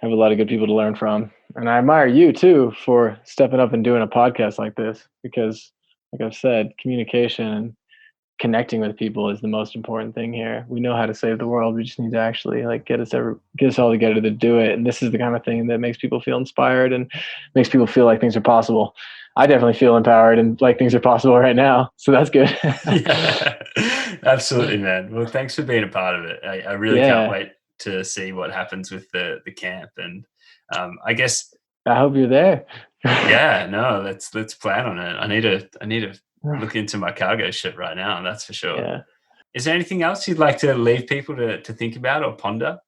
have a lot of good people to learn from. And I admire you too for stepping up and doing a podcast like this, because like I've said, communication and connecting with people is the most important thing here. We know how to save the world. We just need to actually like get us all together to do it. And this is the kind of thing that makes people feel inspired and makes people feel like things are possible. I definitely feel empowered and like things are possible right now. So that's good. Yeah, absolutely, man. Well, thanks for being a part of it. I really can't wait to see what happens with the camp. And I guess I hope you're there. Yeah, no, let's plan on it. I need to look into my cargo ship right now, that's for sure. Yeah. Is there anything else you'd like to leave people to think about or ponder?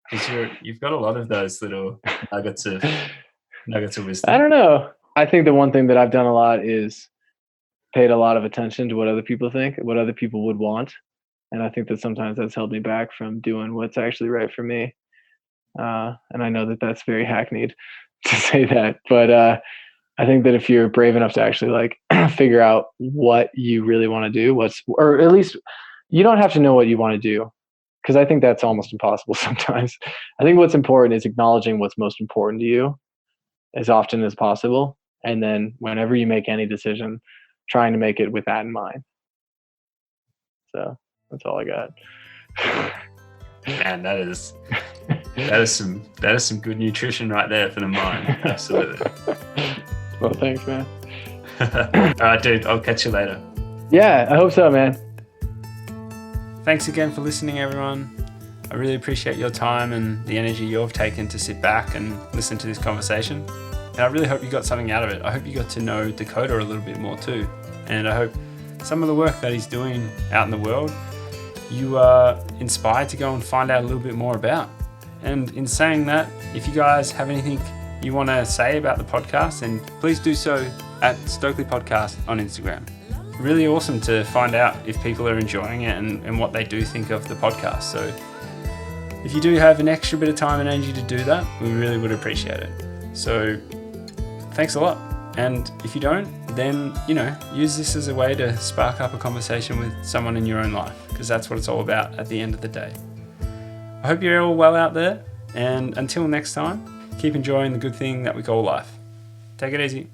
Because you've got a lot of those little nuggets of wisdom. I don't know. I think the one thing that I've done a lot is paid a lot of attention to what other people think, what other people would want. And I think that sometimes that's held me back from doing what's actually right for me. And I know that that's very hackneyed to say that, but I think that if you're brave enough to actually like figure out what you really want to do, or at least you don't have to know what you want to do, because I think that's almost impossible sometimes. I think what's important is acknowledging what's most important to you as often as possible. And then whenever you make any decision, trying to make it with that in mind. So that's all I got. Man, that is some good nutrition right there for the mind. Absolutely. Well, thanks, man. All right, dude, I'll catch you later. Yeah, I hope so, man. Thanks again for listening, everyone. I really appreciate your time and the energy you've taken to sit back and listen to this conversation. And I really hope you got something out of it. I hope you got to know Dakota a little bit more too. And I hope some of the work that he's doing out in the world, you are inspired to go and find out a little bit more about. And in saying that, if you guys have anything you want to say about the podcast, then please do so at Stokely Podcast on Instagram. Really awesome to find out if people are enjoying it and what they do think of the podcast. So if you do have an extra bit of time and energy to do that, we really would appreciate it. So thanks a lot. And if you don't, then, use this as a way to spark up a conversation with someone in your own life, because that's what it's all about at the end of the day. I hope you're all well out there, and until next time, keep enjoying the good thing that we call life. Take it easy.